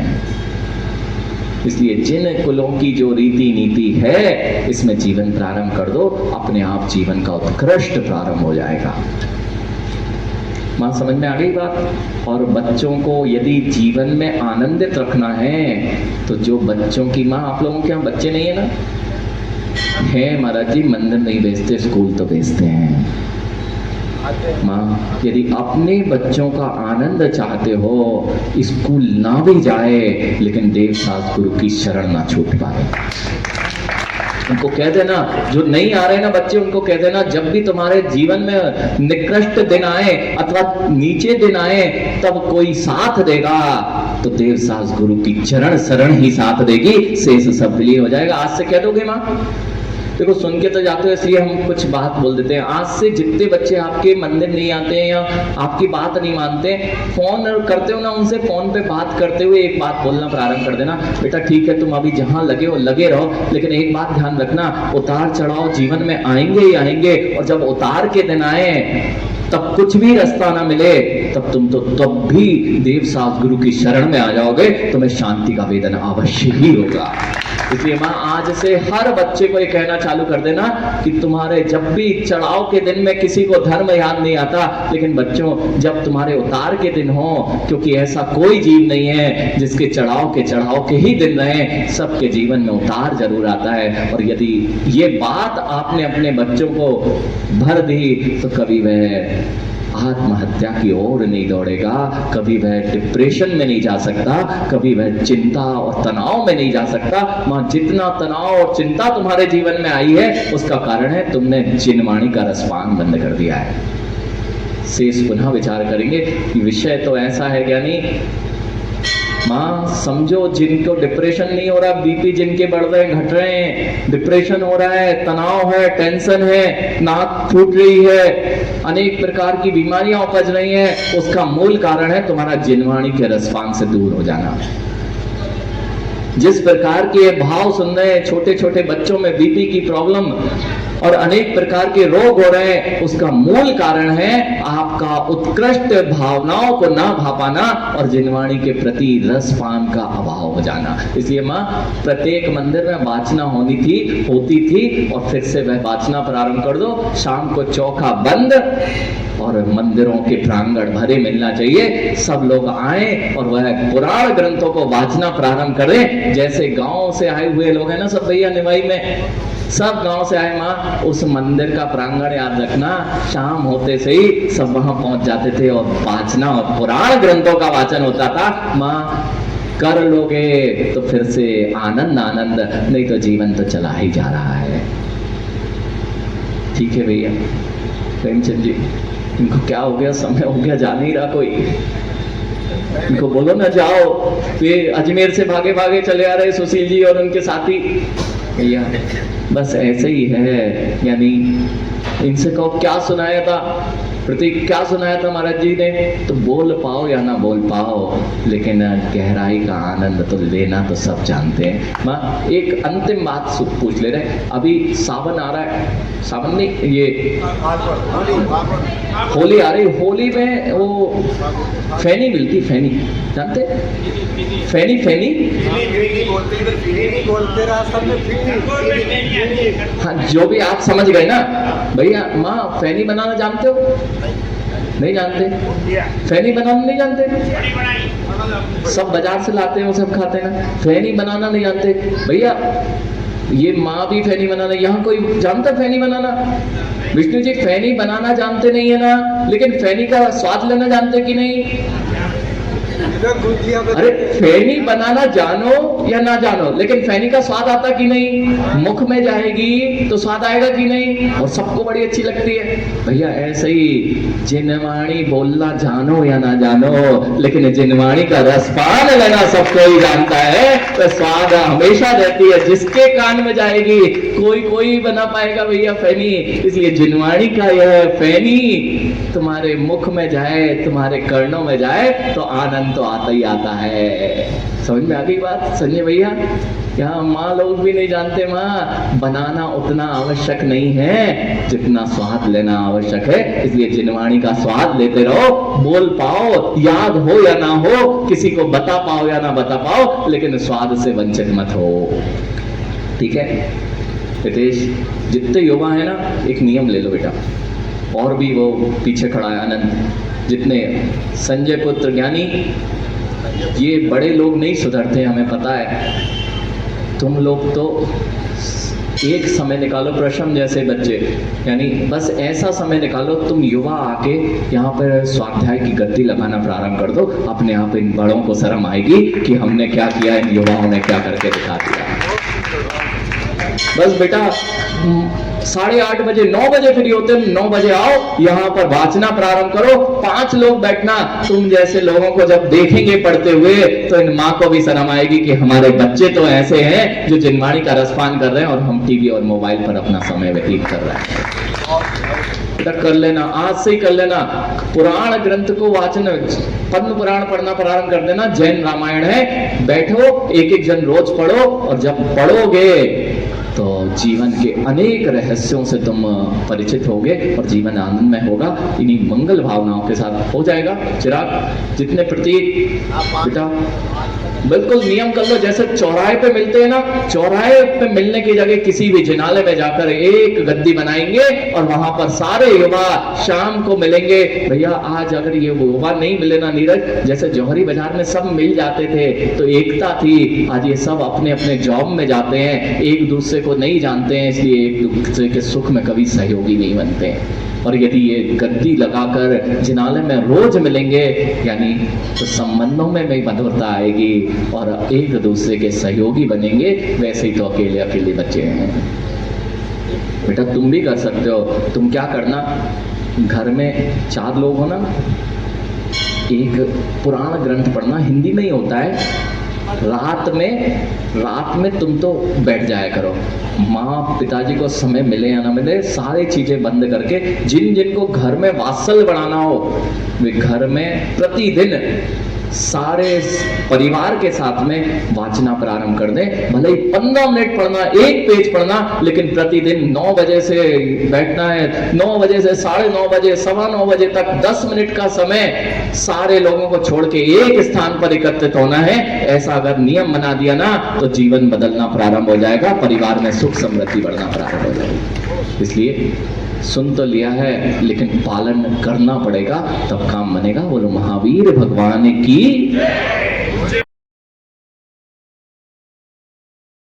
इसलिए जिन कुलों की जो रीति नीति है, इसमें जीवन प्रारंभ कर दो, अपने आप जीवन का उत्कृष्ट प्रारंभ हो जाएगा। मां समझ में आ गई बात? और बच्चों को यदि जीवन में आनंदित रखना है, तो जो बच्चों की मां, आप लोगों के यहाँ बच्चे नहीं है ना? है महाराज जी, मंदिर नहीं भेजते, स्कूल तो भेजते हैं। मां यदि अपने बच्चों का आनंद चाहते हो, स्कूल ना भी जाए लेकिन देव सास गुरु की शरण ना छूट पाए। उनको कह देना, जो नहीं आ रहे ना बच्चे, उनको कह देना जब भी तुम्हारे जीवन में निकृष्ट दिन आए अथवा नीचे दिन आए, तब कोई साथ देगा तो देव सास गुरु की चरण शरण ही साथ देगी, शेष सब विलीन हो जाएगा। आज से कह दोगे मां? देखो सुन के तो जाते हो, इसलिए हम कुछ बात बोल देते हैं। आज से जितने बच्चे आपके मंदिर नहीं आते हैं या आपकी बात नहीं मानते, फोन करते हो ना, उनसे फोन पे बात करते हुए एक बात बोलना प्रारंभ कर देना, बेटा ठीक है तुम अभी जहां लगे हो लगे रहो, लेकिन एक बात ध्यान रखना, उतार चढ़ाव जीवन में आएंगे ही आएंगे, और जब उतार के दिन आए तब कुछ भी रास्ता ना मिले, तब भी देव सास गुरु की शरण में आ जाओगे, तुम्हें शांति का वेदन अवश्य ही होगा। इसलिए मां आज से हर बच्चे को ये कहना चालू कर देना कि तुम्हारे जब भी चढ़ाव के दिन में किसी को धर्म याद नहीं आता, लेकिन बच्चों जब तुम्हारे उतार के दिन हो, क्योंकि ऐसा कोई जीव नहीं है जिसके चढ़ाव के ही दिन रहे, सबके जीवन में उतार जरूर आता है। और यदि ये बात आपने अपने बच्चों को भर दी तो कभी वह आत्महत्या की ओर नहीं दौड़ेगा, कभी वह डिप्रेशन में नहीं जा सकता, कभी वह चिंता और तनाव में नहीं जा सकता। मां जितना तनाव और चिंता तुम्हारे जीवन में आई है, उसका कारण है तुमने जिनवाणी का रसपान बंद कर दिया है। शेष पुनः विचार करेंगे। विषय तो ऐसा है ज्ञानी मां, समझो जिनको डिप्रेशन नहीं हो रहा, बीपी जिनके बढ़ रहे हैं घट रहे हैं, डिप्रेशन हो रहा है, तनाव है, टेंशन है, नाक फूट रही है, अनेक प्रकार की बीमारियां उपज रही हैं, उसका मूल कारण है तुम्हारा जिनवाणी के रसपान से दूर हो जाना। जिस प्रकार के भाव सुन रहे हैं, छोटे छोटे बच्चों में बीपी की प्रॉब्लम, और अनेक प्रकार के रोग हो रहे हैं, उसका मूल कारण है आपका उत्कृष्ट भावनाओं को ना भा पाना और जिनवाणी के प्रति रसपान का अभाव हो जाना। इसलिए माँ प्रत्येक मंदिर में वाचना होती थी और फिर से वह वाचना प्रारंभ कर दो। शाम को चौका बंद और मंदिरों के प्रांगण भरे मिलना चाहिए। सब लोग आए और वह पुराण ग्रंथों को वाचना प्रारंभ करें। जैसे गांव से आए हुए लोग हैं ना सब भैया, निवाई में सब गांव से आए माँ, उस मंदिर का प्रांगण याद रखना, शाम होते से ही सब वहां पहुंच जाते थे और वाचना और पुराण ग्रंथों का वाचन होता था। माँ कर लोगे तो फिर से आनंद आनंद, नहीं तो जीवन तो चला ही जा रहा है। ठीक है भैया। प्रेमचंद जी, इनको क्या हो गया, समय हो गया, जा नहीं रहा कोई, इनको बोलो ना जाओ। ये अजमेर से भागे भागे चले आ रहे सुशील जी और उनके साथी। भैया बस ऐसे ही है, यानी इनसे कहो क्या सुनाया था प्रतीक, क्या सुनाया था महाराज जी ने, तो बोल पाओ या ना बोल पाओ, लेकिन गहराई का आनंद तो लेना तो सब जानते हैं। माँ एक अंतिम बात पूछ ले रहे, अभी सावन आ रहा है, सावन नहीं ये होली आ रही, होली में वो फैनी मिलती, फैनी जानते, फैनी फैनी हाँ जो भी आप समझ गए ना भैया। माँ फैनी बनाना जानते हो? नहीं जानते? फैनी बनाना नहीं जानते? सब बाजार से लाते हैं, सब खाते हैं ना, फैनी बनाना नहीं जानते भैया। ये माँ भी फैनी बनाना, यहाँ कोई जानता फैनी बनाना? विष्णु जी फैनी बनाना जानते नहीं है ना, लेकिन फैनी का स्वाद लेना जानते कि नहीं? अरे फैनी बनाना जानो या ना जानो, लेकिन फैनी का स्वाद आता कि नहीं? मुख में जाएगी तो स्वाद आएगा कि नहीं? और सबको बड़ी अच्छी लगती है भैया। ऐसे ही जिनवाणी बोलना जानो या ना जानो, लेकिन जिनवाणी का रसपान लेना सबको ही जानता है, तो स्वाद हमेशा रहती है। जिसके कान में जाएगी कोई बना पाएगा भैया फैनी। इसलिए जिनवाणी का यह फैनी तुम्हारे मुख में जाए, तुम्हारे कर्णों में जाए, तो आनंद तो आता ही आता है। समझ में आ गई बात संजय भैया? यहाँ माँ लोग भी नहीं जानते माँ, बनाना उतना आवश्यक नहीं है जितना स्वाद लेना आवश्यक है। इसलिए जिनवाणी का स्वाद लेते रहो, बोल पाओ, याद हो या ना हो, किसी को बता पाओ या ना बता पाओ, लेकिन स्वाद से वंचित मत हो। ठीक है हितेश, जितने युवा है ना, एक नियम ले लो बेटा, और भी वो पीछे खड़ा है आनंद, जितने संजय पुत्र ज्ञानी, ये बड़े लोग नहीं सुधरते, हमें पता है। तुम लोग तो एक समय निकालो, प्रशम जैसे बच्चे, यानी बस ऐसा समय निकालो, तुम युवा आके यहाँ पर स्वाध्याय की गद्दी लगाना प्रारंभ कर दो। अपने आप इन बड़ों को शर्म आएगी कि हमने क्या किया, इन युवाओं ने क्या करके दिखा दिया। बस बेटा 8:30 बजे 9 बजे फ्री होते हैं, 9 बजे आओ, यहाँ पर वाचना प्रारंभ करो। 5 लोग बैठना। तुम जैसे लोगों को जब देखेंगे पढ़ते हुए, तो इन माँ को भी शर्म आएगी कि हमारे बच्चे तो ऐसे हैं जो जिनवाणी का रसपान कर रहे हैं और हम टीवी और मोबाइल पर अपना समय व्यतीत कर रहे हैं। कर लेना, आज से ही कर लेना, पुराण ग्रंथ को वाचन, पद्म पुराण पढ़ना प्रारंभ कर देना। जैन रामायण है, बैठो, एक एक जन रोज पढ़ो, और जब पढ़ोगे तो जीवन के अनेक रहस्यों से तुम परिचित होगे और जीवन आनंदमय होगा। इन्हीं मंगल भावनाओं के साथ हो जाएगा। चिराग, जितने प्रतीक बेटा बिल्कुल नियम कर लो। जैसे चौराहे पे मिलते हैं ना, चौराहे पे मिलने की जगह किसी भी जिनालय में जाकर एक गद्दी बनाएंगे और वहां पर सारे युवा शाम को मिलेंगे। भैया आज अगर ये युवा नहीं मिले ना नीरज, जैसे जौहरी बाजार में सब मिल जाते थे तो एकता थी, आज ये सब अपने अपने जॉब में जाते हैं, एक दूसरे को नहीं जानते हैं, इसलिए एक दूसरे के सुख में कभी सहयोगी नहीं बनते हैं। और यदि ये गद्दी लगाकर जिनालय में रोज मिलेंगे, यानी तो संबंधों में भी मधुरता आएगी और एक दूसरे के सहयोगी बनेंगे। वैसे ही तो अकेले अकेले बच्चे हैं बेटा, तुम भी कर सकते हो। तुम क्या करना, घर में 4 लोग हो ना, एक पुराण ग्रंथ पढ़ना, हिंदी में ही होता है। रात में तुम तो बैठ जाया करो, माँ पिताजी को समय मिले या ना मिले, सारी चीजें बंद करके, जिनको घर में वात्सल्य बढ़ाना हो, वे घर में प्रतिदिन सारे परिवार के साथ में वाचना प्रारंभ कर दें। भले ही 15 मिनट पढ़ना, एक पेज पढ़ना, लेकिन प्रतिदिन 9 बजे से बैठना है, 9 बजे से 9:30 बजे, 9:15 बजे तक 10 मिनट का समय सारे लोगों को छोड़ के एक स्थान पर एकत्रित होना है। ऐसा अगर नियम बना दिया ना तो जीवन बदलना प्रारंभ हो जाएगा, परिवार में सुख समृद्धि बढ़ना प्रारंभ हो जाएगी। इसलिए सुन तो लिया है लेकिन पालन करना पड़ेगा, तब काम बनेगा। बोलो महावीर भगवान की।